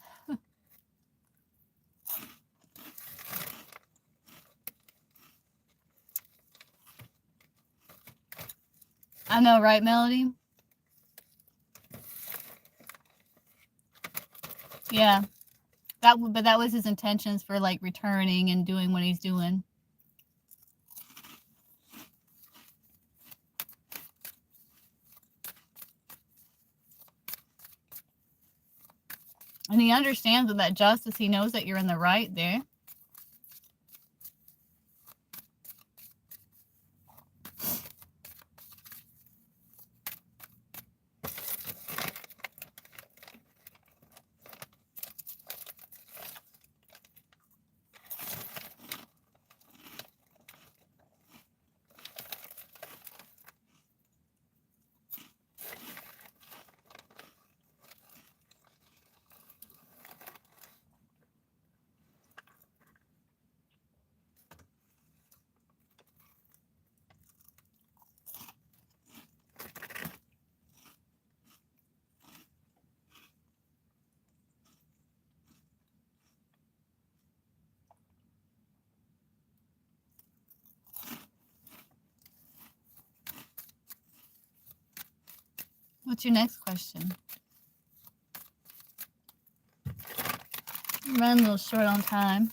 A: I know, right, Melody? Yeah. But that was his intentions for like returning and doing what he's doing. And he understands with that justice, he knows that you're in the right there. What's your next question? I'm running a little short on time.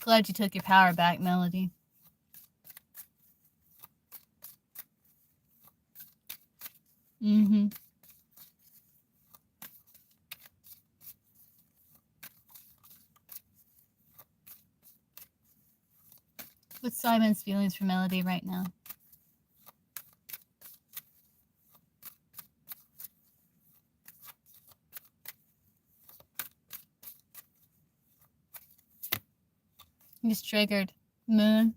A: Glad you took your power back, Melody. Mm-hmm. What's Simon's feelings for Melody right now? He's triggered. Moon.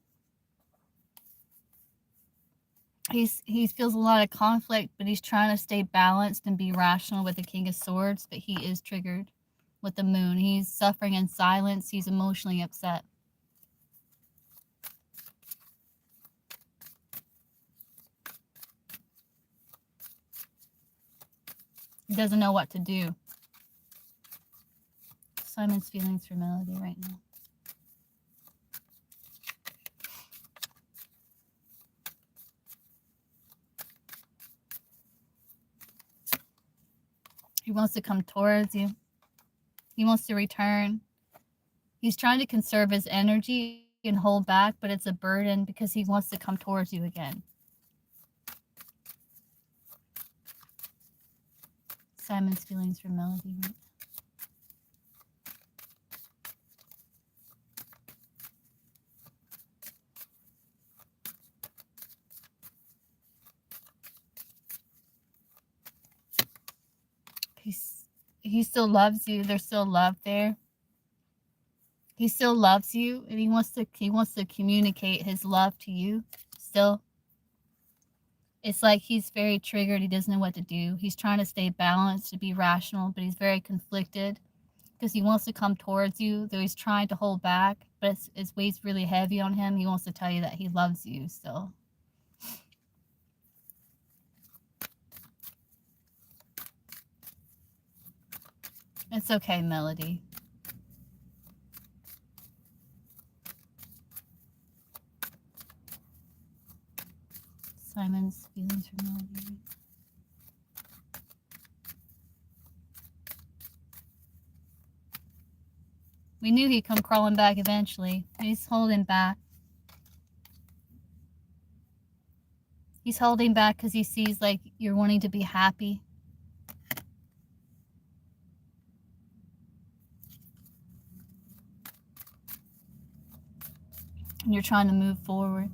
A: He feels a lot of conflict, but he's trying to stay balanced and be rational with the King of Swords, but he is triggered with the Moon. He's suffering in silence. He's emotionally upset. He doesn't know what to do. Simon's feelings for Melody right now. He wants to come towards you. He wants to return. He's trying to conserve his energy and hold back, but it's a burden because he wants to come towards you again. Simon's feelings for Melody right now. He still loves you. There's still love there. He still loves you, and he wants to communicate his love to you still. It's like he's very triggered. He doesn't know what to do. He's trying to stay balanced, to be rational, but he's very conflicted because he wants to come towards you, though he's trying to hold back, but it's weight's really heavy on him. He wants to tell you that he loves you still. It's okay, Melody. Simon's feelings for Melody. We knew he'd come crawling back eventually. He's holding back. He's holding back because he sees like you're wanting to be happy. And you're trying to move forward.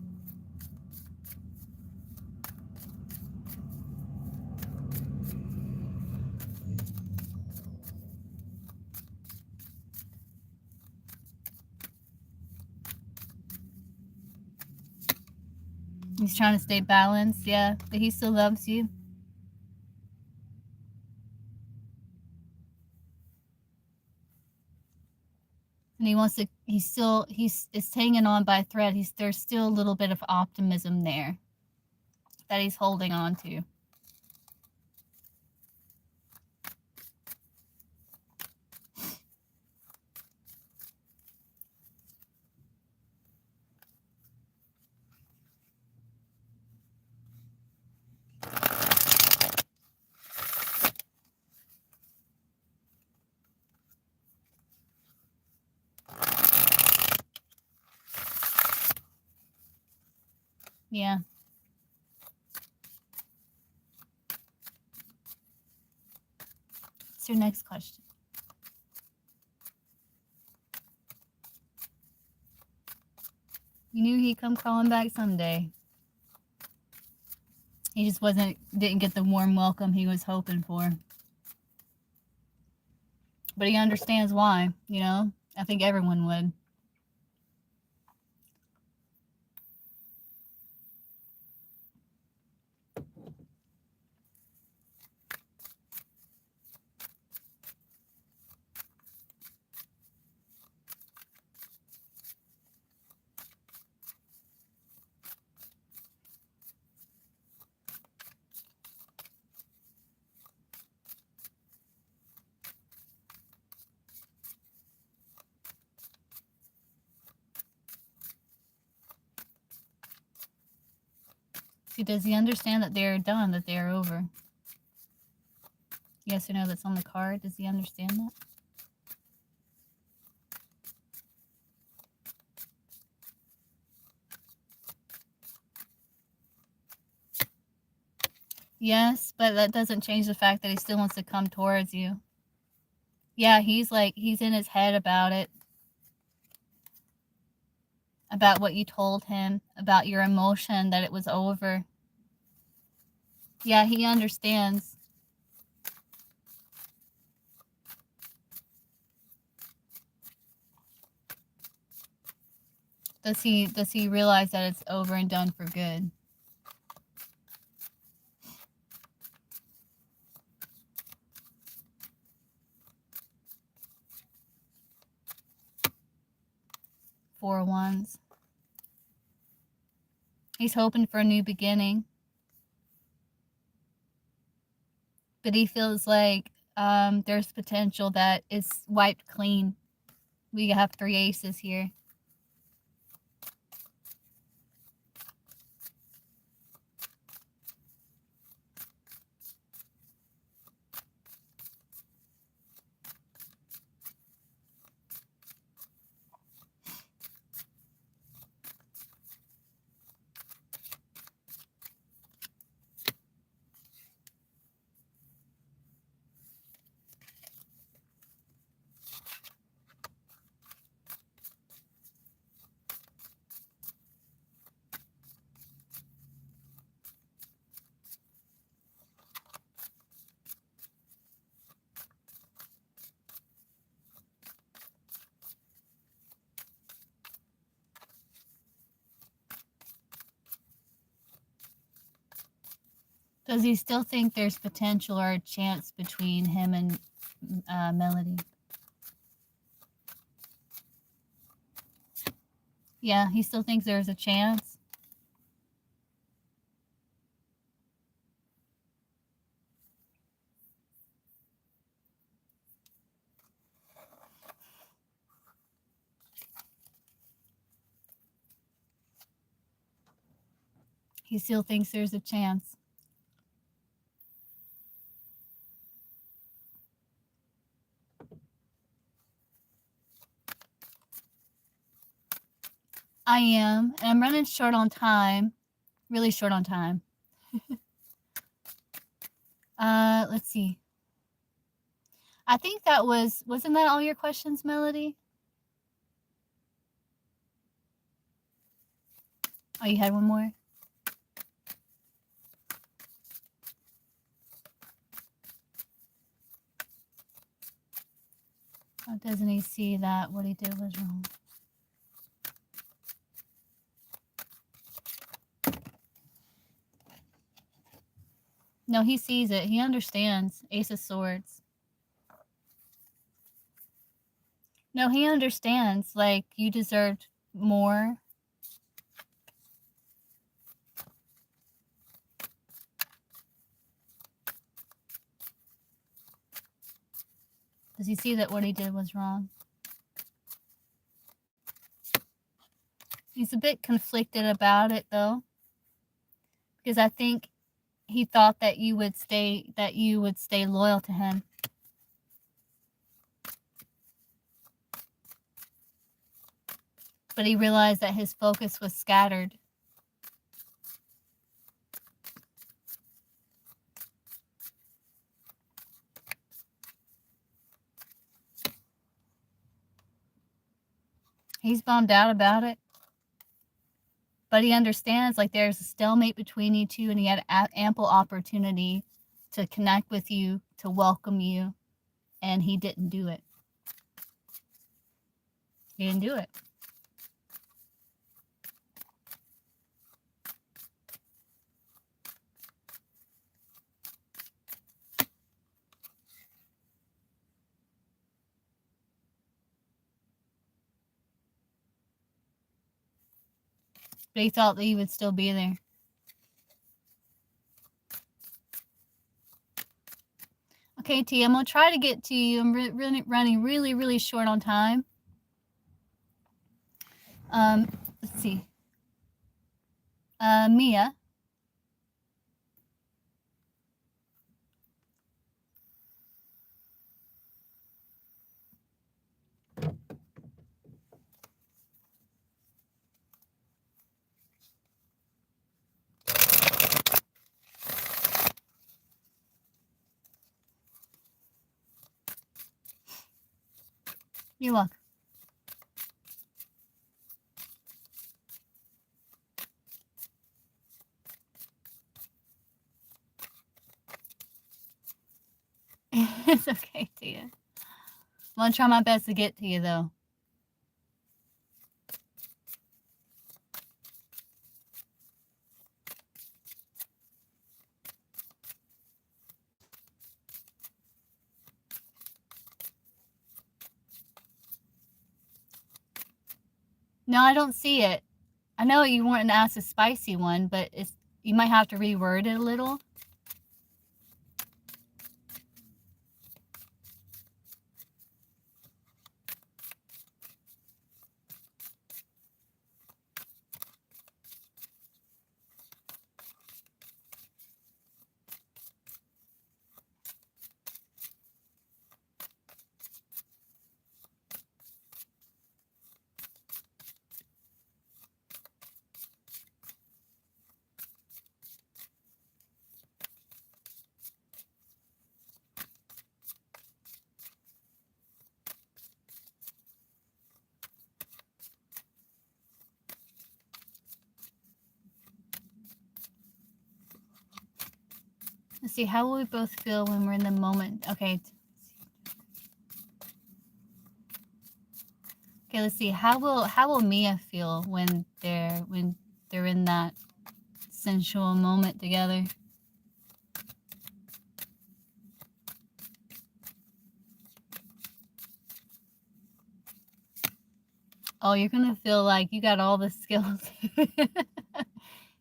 A: He's trying to stay balanced, yeah, but he still loves you. And he wants to, it's hanging on by a thread. There's still a little bit of optimism there that he's holding on to. Yeah. What's your next question? You knew he'd come crawling back someday. He just didn't get the warm welcome he was hoping for. But he understands why, you know? I think everyone would. See, does he understand that they're done, that they're over? Yes or no, that's on the card. Does he understand that? Yes, but that doesn't change the fact that he still wants to come towards you. Yeah, he's in his head about it. About what you told him, about your emotion, that it was over. Yeah, he understands. Does he realize that it's over and done for good? Four of Wands. He's hoping for a new beginning. But he feels like there's potential that it's wiped clean. We have 3 aces here. Does he still think there's potential or a chance between him and Melody? Yeah, he still thinks there's a chance. He still thinks there's a chance. I am, and I'm running short on time. Really short on time. Let's see. I think that wasn't that all your questions, Melody? Oh, you had one more? Oh, doesn't he see that what he did was wrong? No, he sees it. He understands. Ace of Swords. No, he understands. Like, you deserved more. Does he see that what he did was wrong? He's a bit conflicted about it, though. Because I think he thought that you would stay loyal to him. But he realized that his focus was scattered. He's bummed out about it. But he understands, like, there's a stalemate between you two, and he had ample opportunity to connect with you, to welcome you, and he didn't do it. He didn't do it. But he thought that he would still be there. Okay, T, I'm going to try to get to you. I'm running really short on time. Let's see. Mia. You're welcome. It's okay, Tia. I'm going to try my best to get to you, though. No, I don't see it. I know you want to ask a spicy one, but you might have to reword it a little. Let's see, how will we both feel when we're in the moment? Okay. Okay, let's see. How will Mia feel when they're in that sensual moment together? Oh, you're gonna feel like you got all the skills.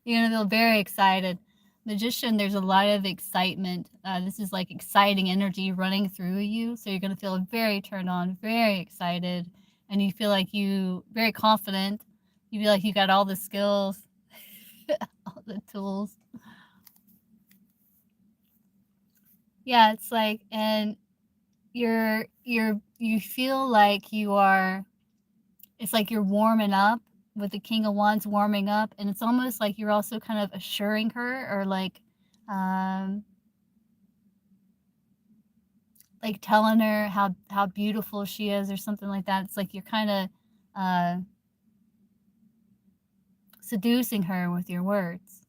A: You're gonna feel very excited. Magician, there's a lot of excitement. This is like exciting energy running through you. So you're gonna feel very turned on, very excited, and you feel like you very confident. You feel like you got all the skills, all the tools. Yeah, it's like, and you feel like you are. It's like you're warming up with the King of Wands warming up, and it's almost like you're also kind of assuring her, or like telling her how beautiful she is, or something like that. It's like you're kind of seducing her with your words.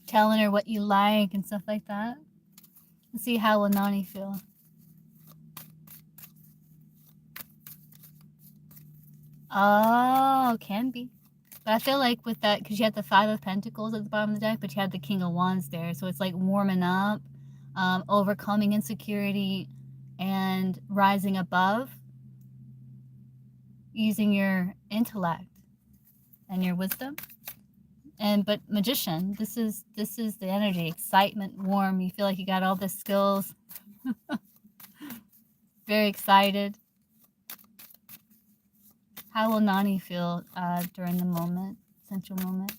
A: Telling her what you like and stuff like that. Let's see, how will Nani feel? Oh, can be. But I feel like with that, because you had the Five of Pentacles at the bottom of the deck, but you had the King of Wands there. So it's like warming up, overcoming insecurity, and rising above, using your intellect and your wisdom. But Magician, this is the energy, excitement, warm. You feel like you got all the skills. Very excited. How will Nani feel during the moment, sensual moment?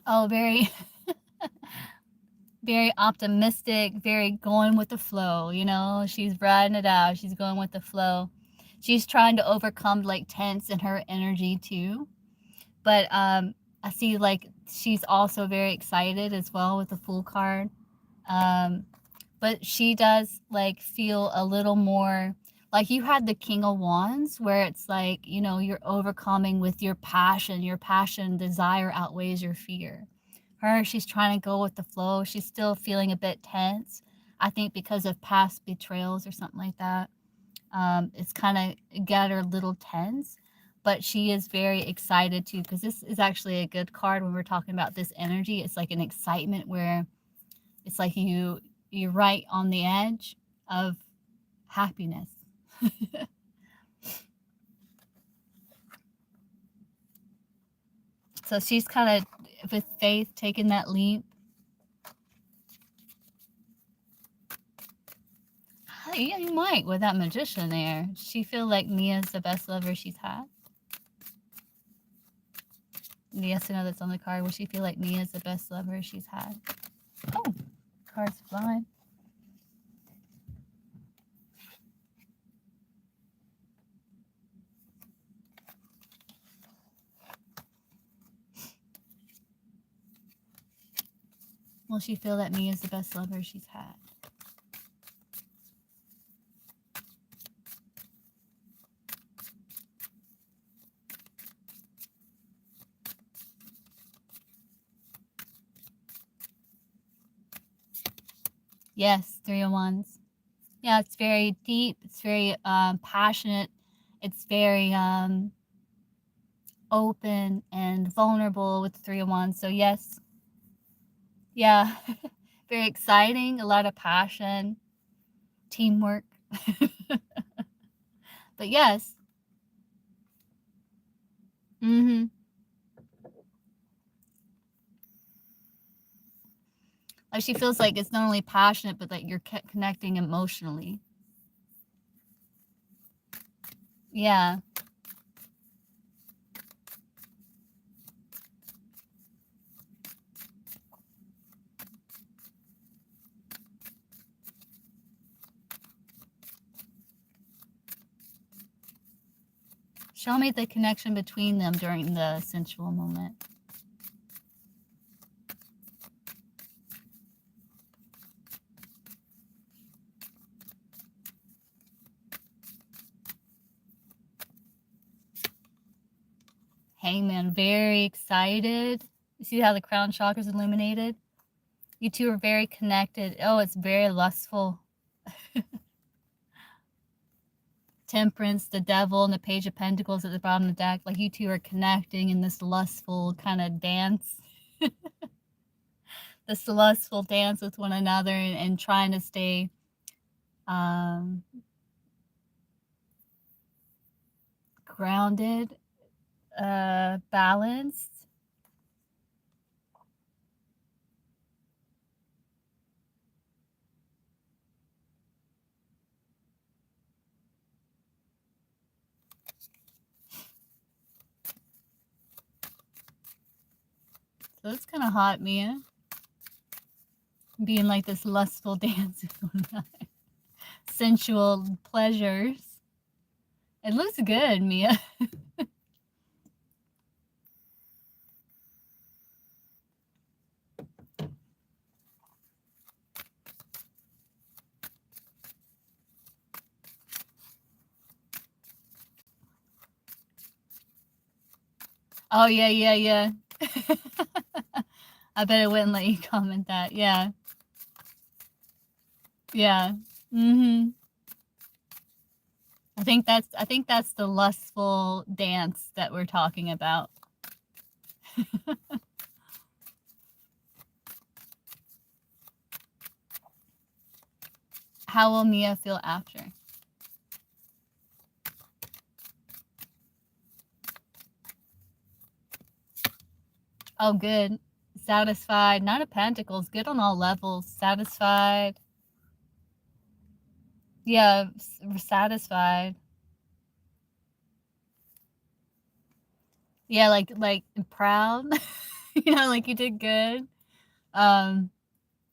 A: Oh, very, very optimistic, very going with the flow, you know? She's riding it out. She's going with the flow. She's trying to overcome like tense in her energy too. But I see like she's also very excited as well with the Fool card. But she does like feel a little more like you had the King of Wands where it's like, you know, you're overcoming with your passion, desire outweighs your fear. Her, she's trying to go with the flow. She's still feeling a bit tense. I think because of past betrayals or something like that. It's kind of got her a little tense, but she is very excited too, because this is actually a good card when we're talking about this energy. It's like an excitement where it's like you're right on the edge of happiness. So she's kind of, with faith, taking that leap. Yeah, you might with that Magician there. She feel like Mia's the best lover she's had. The yes or no that's on the card. Will she feel like Mia's the best lover she's had? Oh, cards flying. Will she feel that Mia's the best lover she's had? Yes, 3 of Wands. Yeah, it's very deep. It's very passionate. It's very open and vulnerable with the 3 of Wands. So yes, yeah, very exciting. A lot of passion, teamwork. But yes. Mm-hmm. Like she feels like it's not only passionate, but that you're connecting emotionally. Yeah. Show me the connection between them during the sensual moment. Hangman, very excited. You see how the crown chakra is illuminated? You two are very connected. Oh, it's very lustful. Temperance, the devil, and the Page of Pentacles at the bottom of the deck. Like you two are connecting in this lustful kind of dance. This lustful dance with one another and trying to stay grounded, balanced. So it's kind of hot, Mia. Being like this lustful dance with one another. Sensual pleasures. It looks good, Mia. Oh, yeah. I bet it wouldn't let you comment that. Yeah. Yeah. Mm-hmm. I think that's the lustful dance that we're talking about. How will Mia feel after? Oh, good. Satisfied. Nine of Pentacles. Good on all levels. Satisfied. Yeah, satisfied. Yeah, like proud. You know, like you did good. But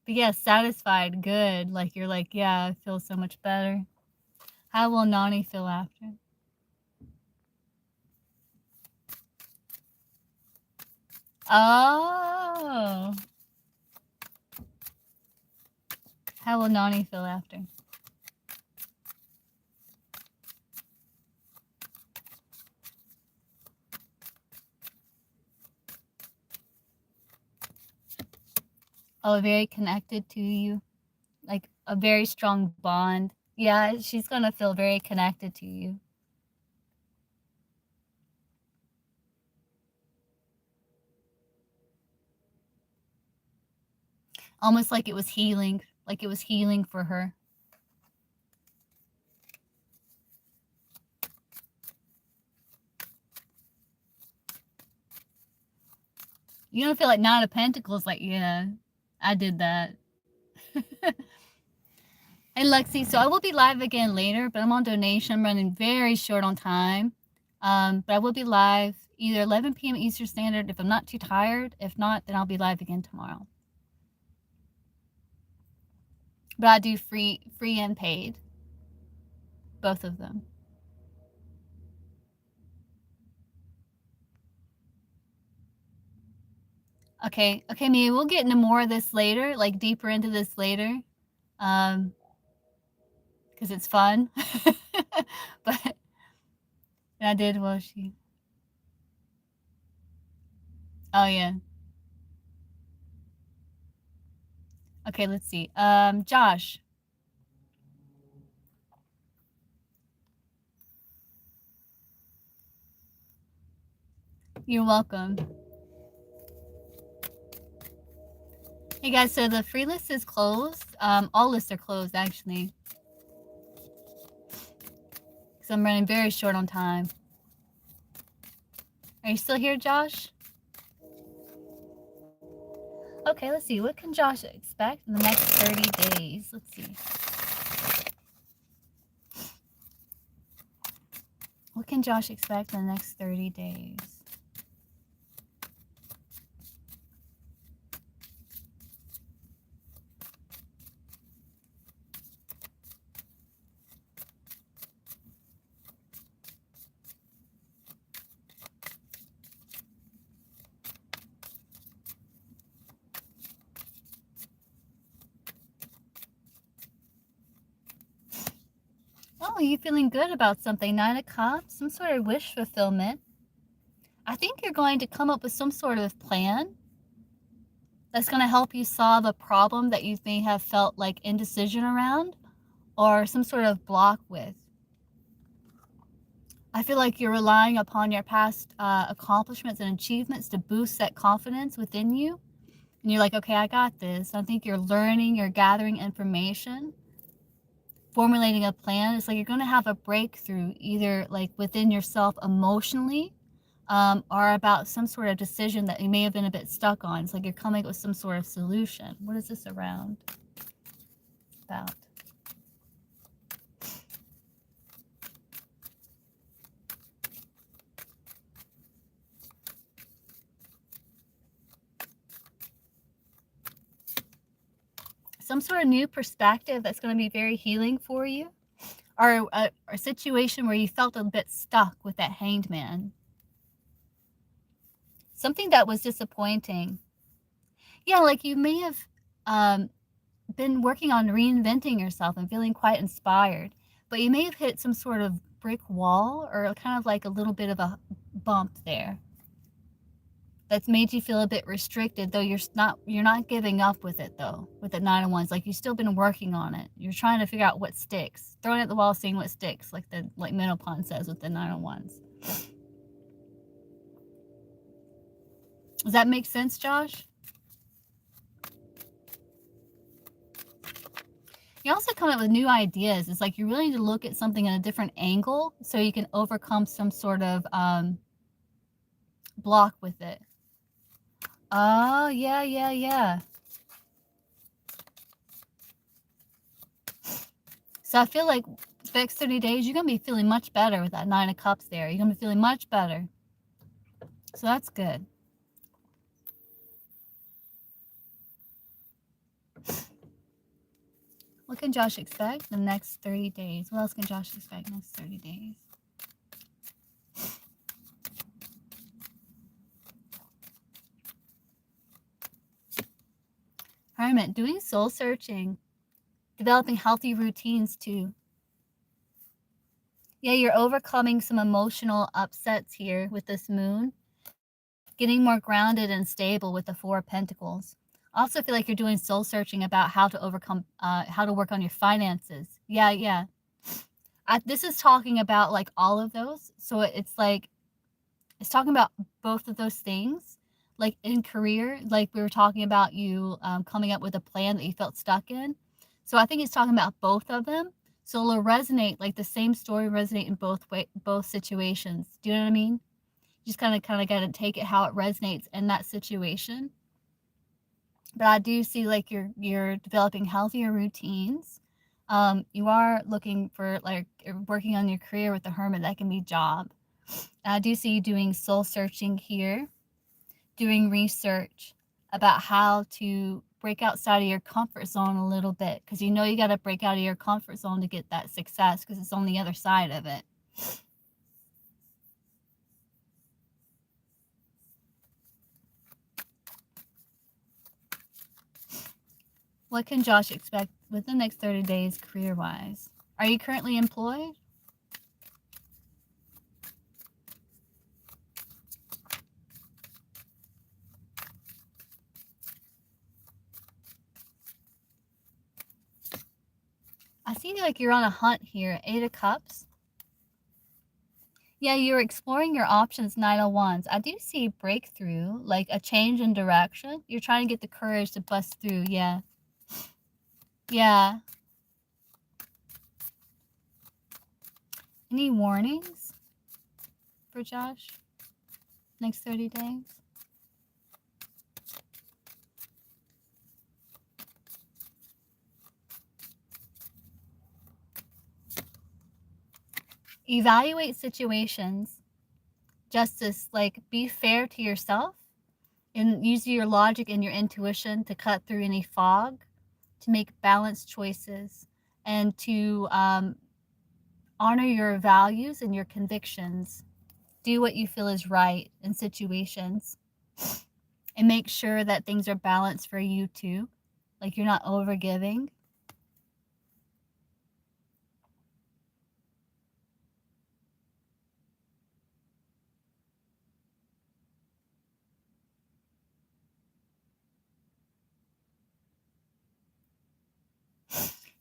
A: yeah, satisfied, good. Like you're like, yeah, I feel so much better. How will Nani feel after? Oh. How will Nani feel after? Oh, very connected to you. Like a very strong bond. Yeah, she's going to feel very connected to you. Almost like it was healing. Like it was healing for her. You don't feel like Nine of Pentacles, like, yeah, I did that. And Lexi, so I will be live again later, but I'm on donation. I'm running very short on time. But I will be live either 11 p.m. Eastern Standard if I'm not too tired. If not, then I'll be live again tomorrow. But I do free and paid. Both of them. Okay, Mia, we'll get into more of this later, like deeper into this later. Because it's fun. But I did, well, she... Oh, yeah. Okay, let's see. Josh. You're welcome. Hey guys, so the free list is closed. All lists are closed actually. Because I'm running very short on time. Are you still here, Josh? Okay, let's see. What can Josh expect in the next 30 days? Let's see. What can Josh expect in the next 30 days? Oh, you feeling good about something? 9 of Cups? Some sort of wish fulfillment. I think you're going to come up with some sort of plan that's going to help you solve a problem that you may have felt like indecision around or some sort of block with. I feel like you're relying upon your past accomplishments and achievements to boost that confidence within you. And you're like, okay, I got this. I think you're learning, you're gathering information, formulating a plan. It's like you're going to have a breakthrough either like within yourself emotionally or about some sort of decision that you may have been a bit stuck on. It's like you're coming up with some sort of solution. What is this around about? Some sort of new perspective that's going to be very healing for you, or a situation where you felt a bit stuck with that Hanged Man. Something that was disappointing. Yeah, like you may have been working on reinventing yourself and feeling quite inspired, but you may have hit some sort of brick wall or kind of like a little bit of a bump there that's made you feel a bit restricted, though you're not giving up with it though, with the 9 of Wands. Like you've still been working on it. You're trying to figure out what sticks, throwing it at the wall, seeing what sticks, like Menopause says with the 9 of Wands. Does that make sense, Josh? You also come up with new ideas. It's like you're willing to look at something in a different angle so you can overcome some sort of block with it. Oh, yeah. So I feel like the next 30 days, you're going to be feeling much better with that 9 of Cups there. You're going to be feeling much better. So that's good. What can Josh expect the next 30 days? What else can Josh expect next 30 days? Hermit, doing soul searching, developing healthy routines too. Yeah, you're overcoming some emotional upsets here with this moon, getting more grounded and stable with the Four of Pentacles. Also feel like you're doing soul searching about how to overcome, how to work on your finances. Yeah. This is talking about like all of those. So it's like, it's talking about both of those things. Like in career, like we were talking about you coming up with a plan that you felt stuck in. So I think it's talking about both of them. So it'll resonate, like the same story resonate in both situations. Do you know what I mean? You just kind of got to take it how it resonates in that situation. But I do see like you're developing healthier routines. You are looking for like working on your career with the Hermit. That can be job. I do see you doing soul searching here, doing research about how to break outside of your comfort zone a little bit, because you know you got to break out of your comfort zone to get that success, because it's on the other side of it. What can Josh expect within the next 30 days career-wise? Are you currently employed? I see like you're on a hunt here. 8 of Cups. Yeah, you're exploring your options, 9 of Wands. I do see breakthrough, like a change in direction. You're trying to get the courage to bust through. Yeah. Any warnings for Josh next 30 days? Evaluate situations. Justice, like be fair to yourself and use your logic and your intuition to cut through any fog, to make balanced choices, and to honor your values and your convictions. Do what you feel is right in situations, and make sure that things are balanced for you too. Like you're not overgiving.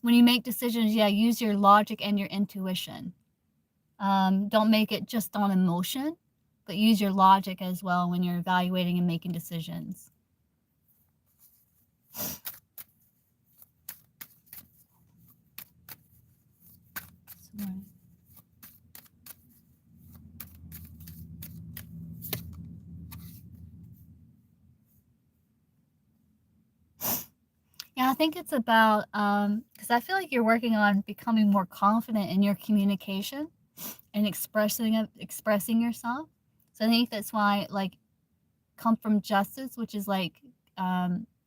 A: When you make decisions, yeah, use your logic and your intuition. Don't make it just on emotion, but use your logic as well when you're evaluating and making decisions. Yeah, I think it's about, because I feel like you're working on becoming more confident in your communication and expressing yourself. So I think that's why, like, come from justice, which is like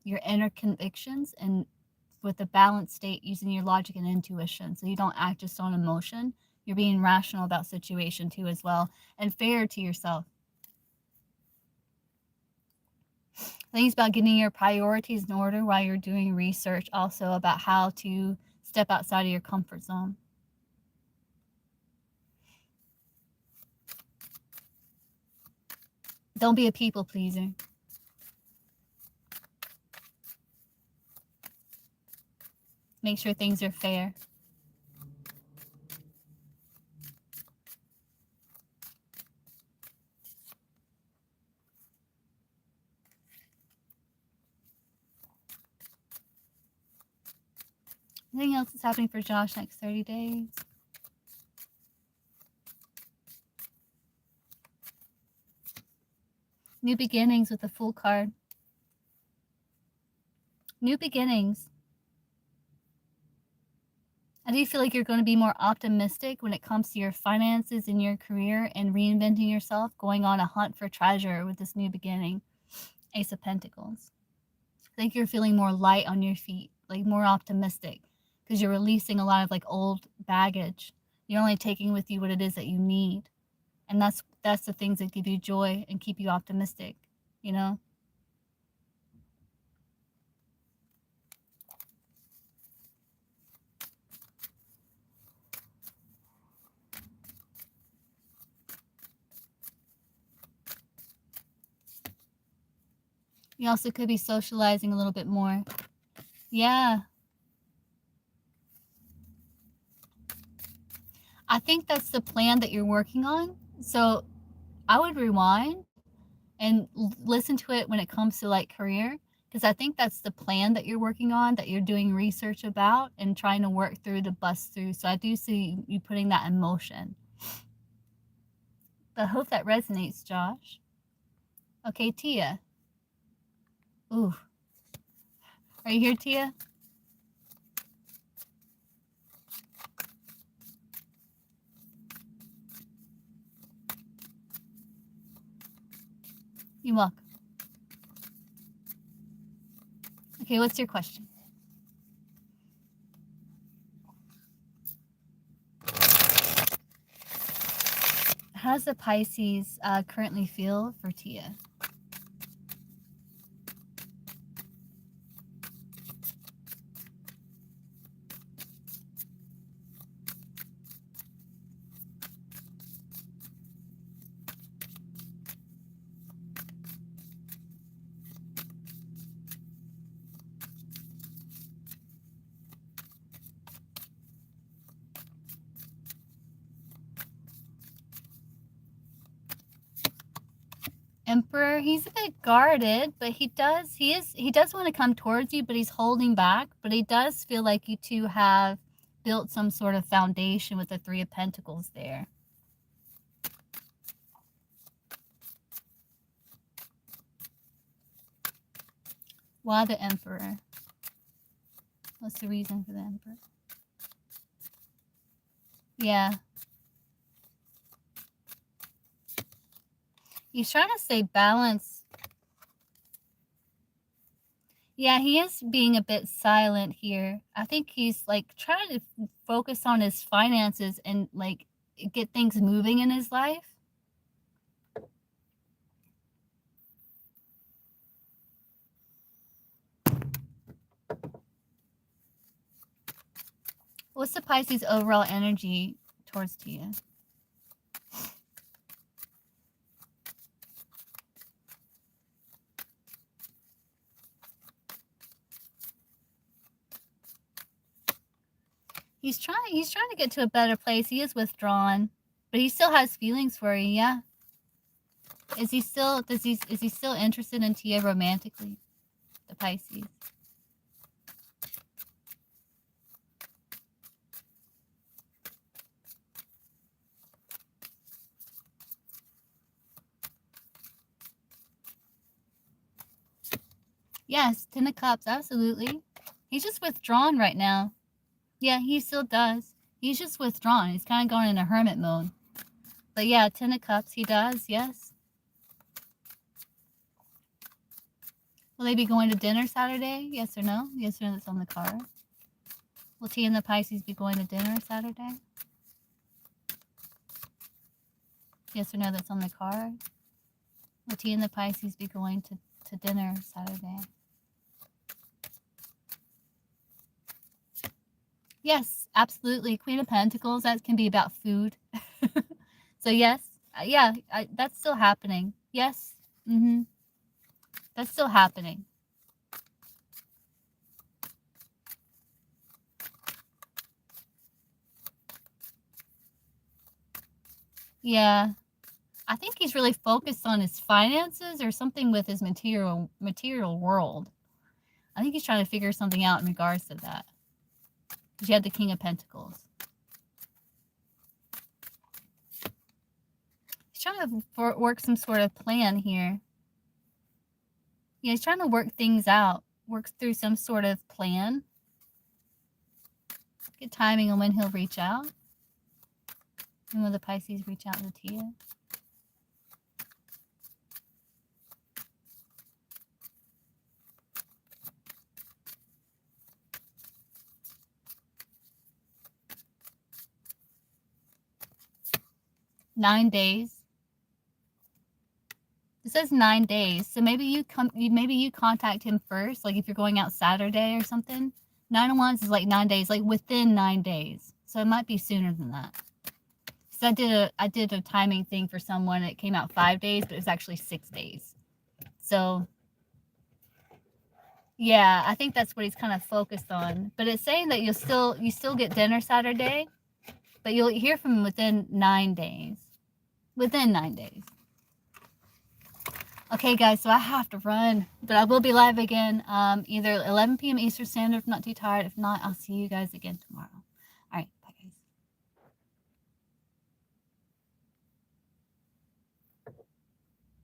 A: your inner convictions, and with a balanced state using your logic and intuition. So you don't act just on emotion. You're being rational about situation too as well, and fair to yourself. I think it's about getting your priorities in order while you're doing research also about how to step outside of your comfort zone. Don't be a people pleaser. Make sure things are fair. Anything else that's happening for Josh next 30 days? New beginnings with the Fool card. New beginnings. I do feel like you're going to be more optimistic when it comes to your finances and your career and reinventing yourself, going on a hunt for treasure with this new beginning. Ace of Pentacles. I think you're feeling more light on your feet, like more optimistic. because you're releasing a lot of like old baggage. You're only taking with you what it is that you need. And that's the things that give you joy and keep you optimistic, you know? You also could be socializing a little bit more. Yeah. I think that's the plan that you're working on. So I would rewind and listen to it when it comes to like career, because I think that's the plan that you're working on, that you're doing research about and trying to work through to bust through. So I do see you putting that in motion. But I hope that resonates, Josh. Okay, Tia. Ooh. Are you here, Tia? You're welcome. Okay, what's your question? How does the Pisces currently feel for Tia? Emperor, he's a bit guarded, but he does want to come towards you, but he's holding back. But he does feel like you two have built some sort of foundation with the Three of Pentacles there. Why the Emperor? What's the reason for the Emperor? Yeah. He's trying to stay balanced. Yeah, he is being a bit silent here. I think he's like trying to focus on his finances and like get things moving in his life. What's the Pisces overall energy towards Tia? He's trying to get to a better place. He is withdrawn, but he still has feelings for you, yeah. Is he still interested in Tia romantically? The Pisces. Yes, Ten of Cups, absolutely. He's just withdrawn right now. Yeah, he still does. He's just withdrawn. He's kind of going in a hermit mode. But yeah, Ten of Cups, he does, yes. Will they be going to dinner Saturday? Yes or no? Yes or no, that's on the card. Will Tia and the Pisces be going to dinner Saturday? Yes or no, that's on the card. Will Tia and the Pisces be going to dinner Saturday? Yes, absolutely. Queen of Pentacles, that can be about food. So yes, yeah, that's still happening. Yes, that's still happening. Yeah, I think he's really focused on his finances or something with his material world. I think he's trying to figure something out in regards to that. Because you have the King of Pentacles. He's trying to work some sort of plan here. Yeah, he's trying to work things out. Work through some sort of plan. Get timing on when he'll reach out. And when the Pisces reach out to Tia. 9 days. It says 9 days. So maybe you contact him first, like if you're going out Saturday or something. 9 of Wands is like 9 days, like within 9 days. So it might be sooner than that. So I did a timing thing for someone. It came out 5 days, but it was actually 6 days. So yeah, I think that's what he's kind of focused on. But it's saying that you still get dinner Saturday, but you'll hear from him within 9 days. Within 9 days. Okay, guys, so I have to run, but I will be live again either 11 p.m. Eastern Standard if not too tired. If not, I'll see you guys again tomorrow.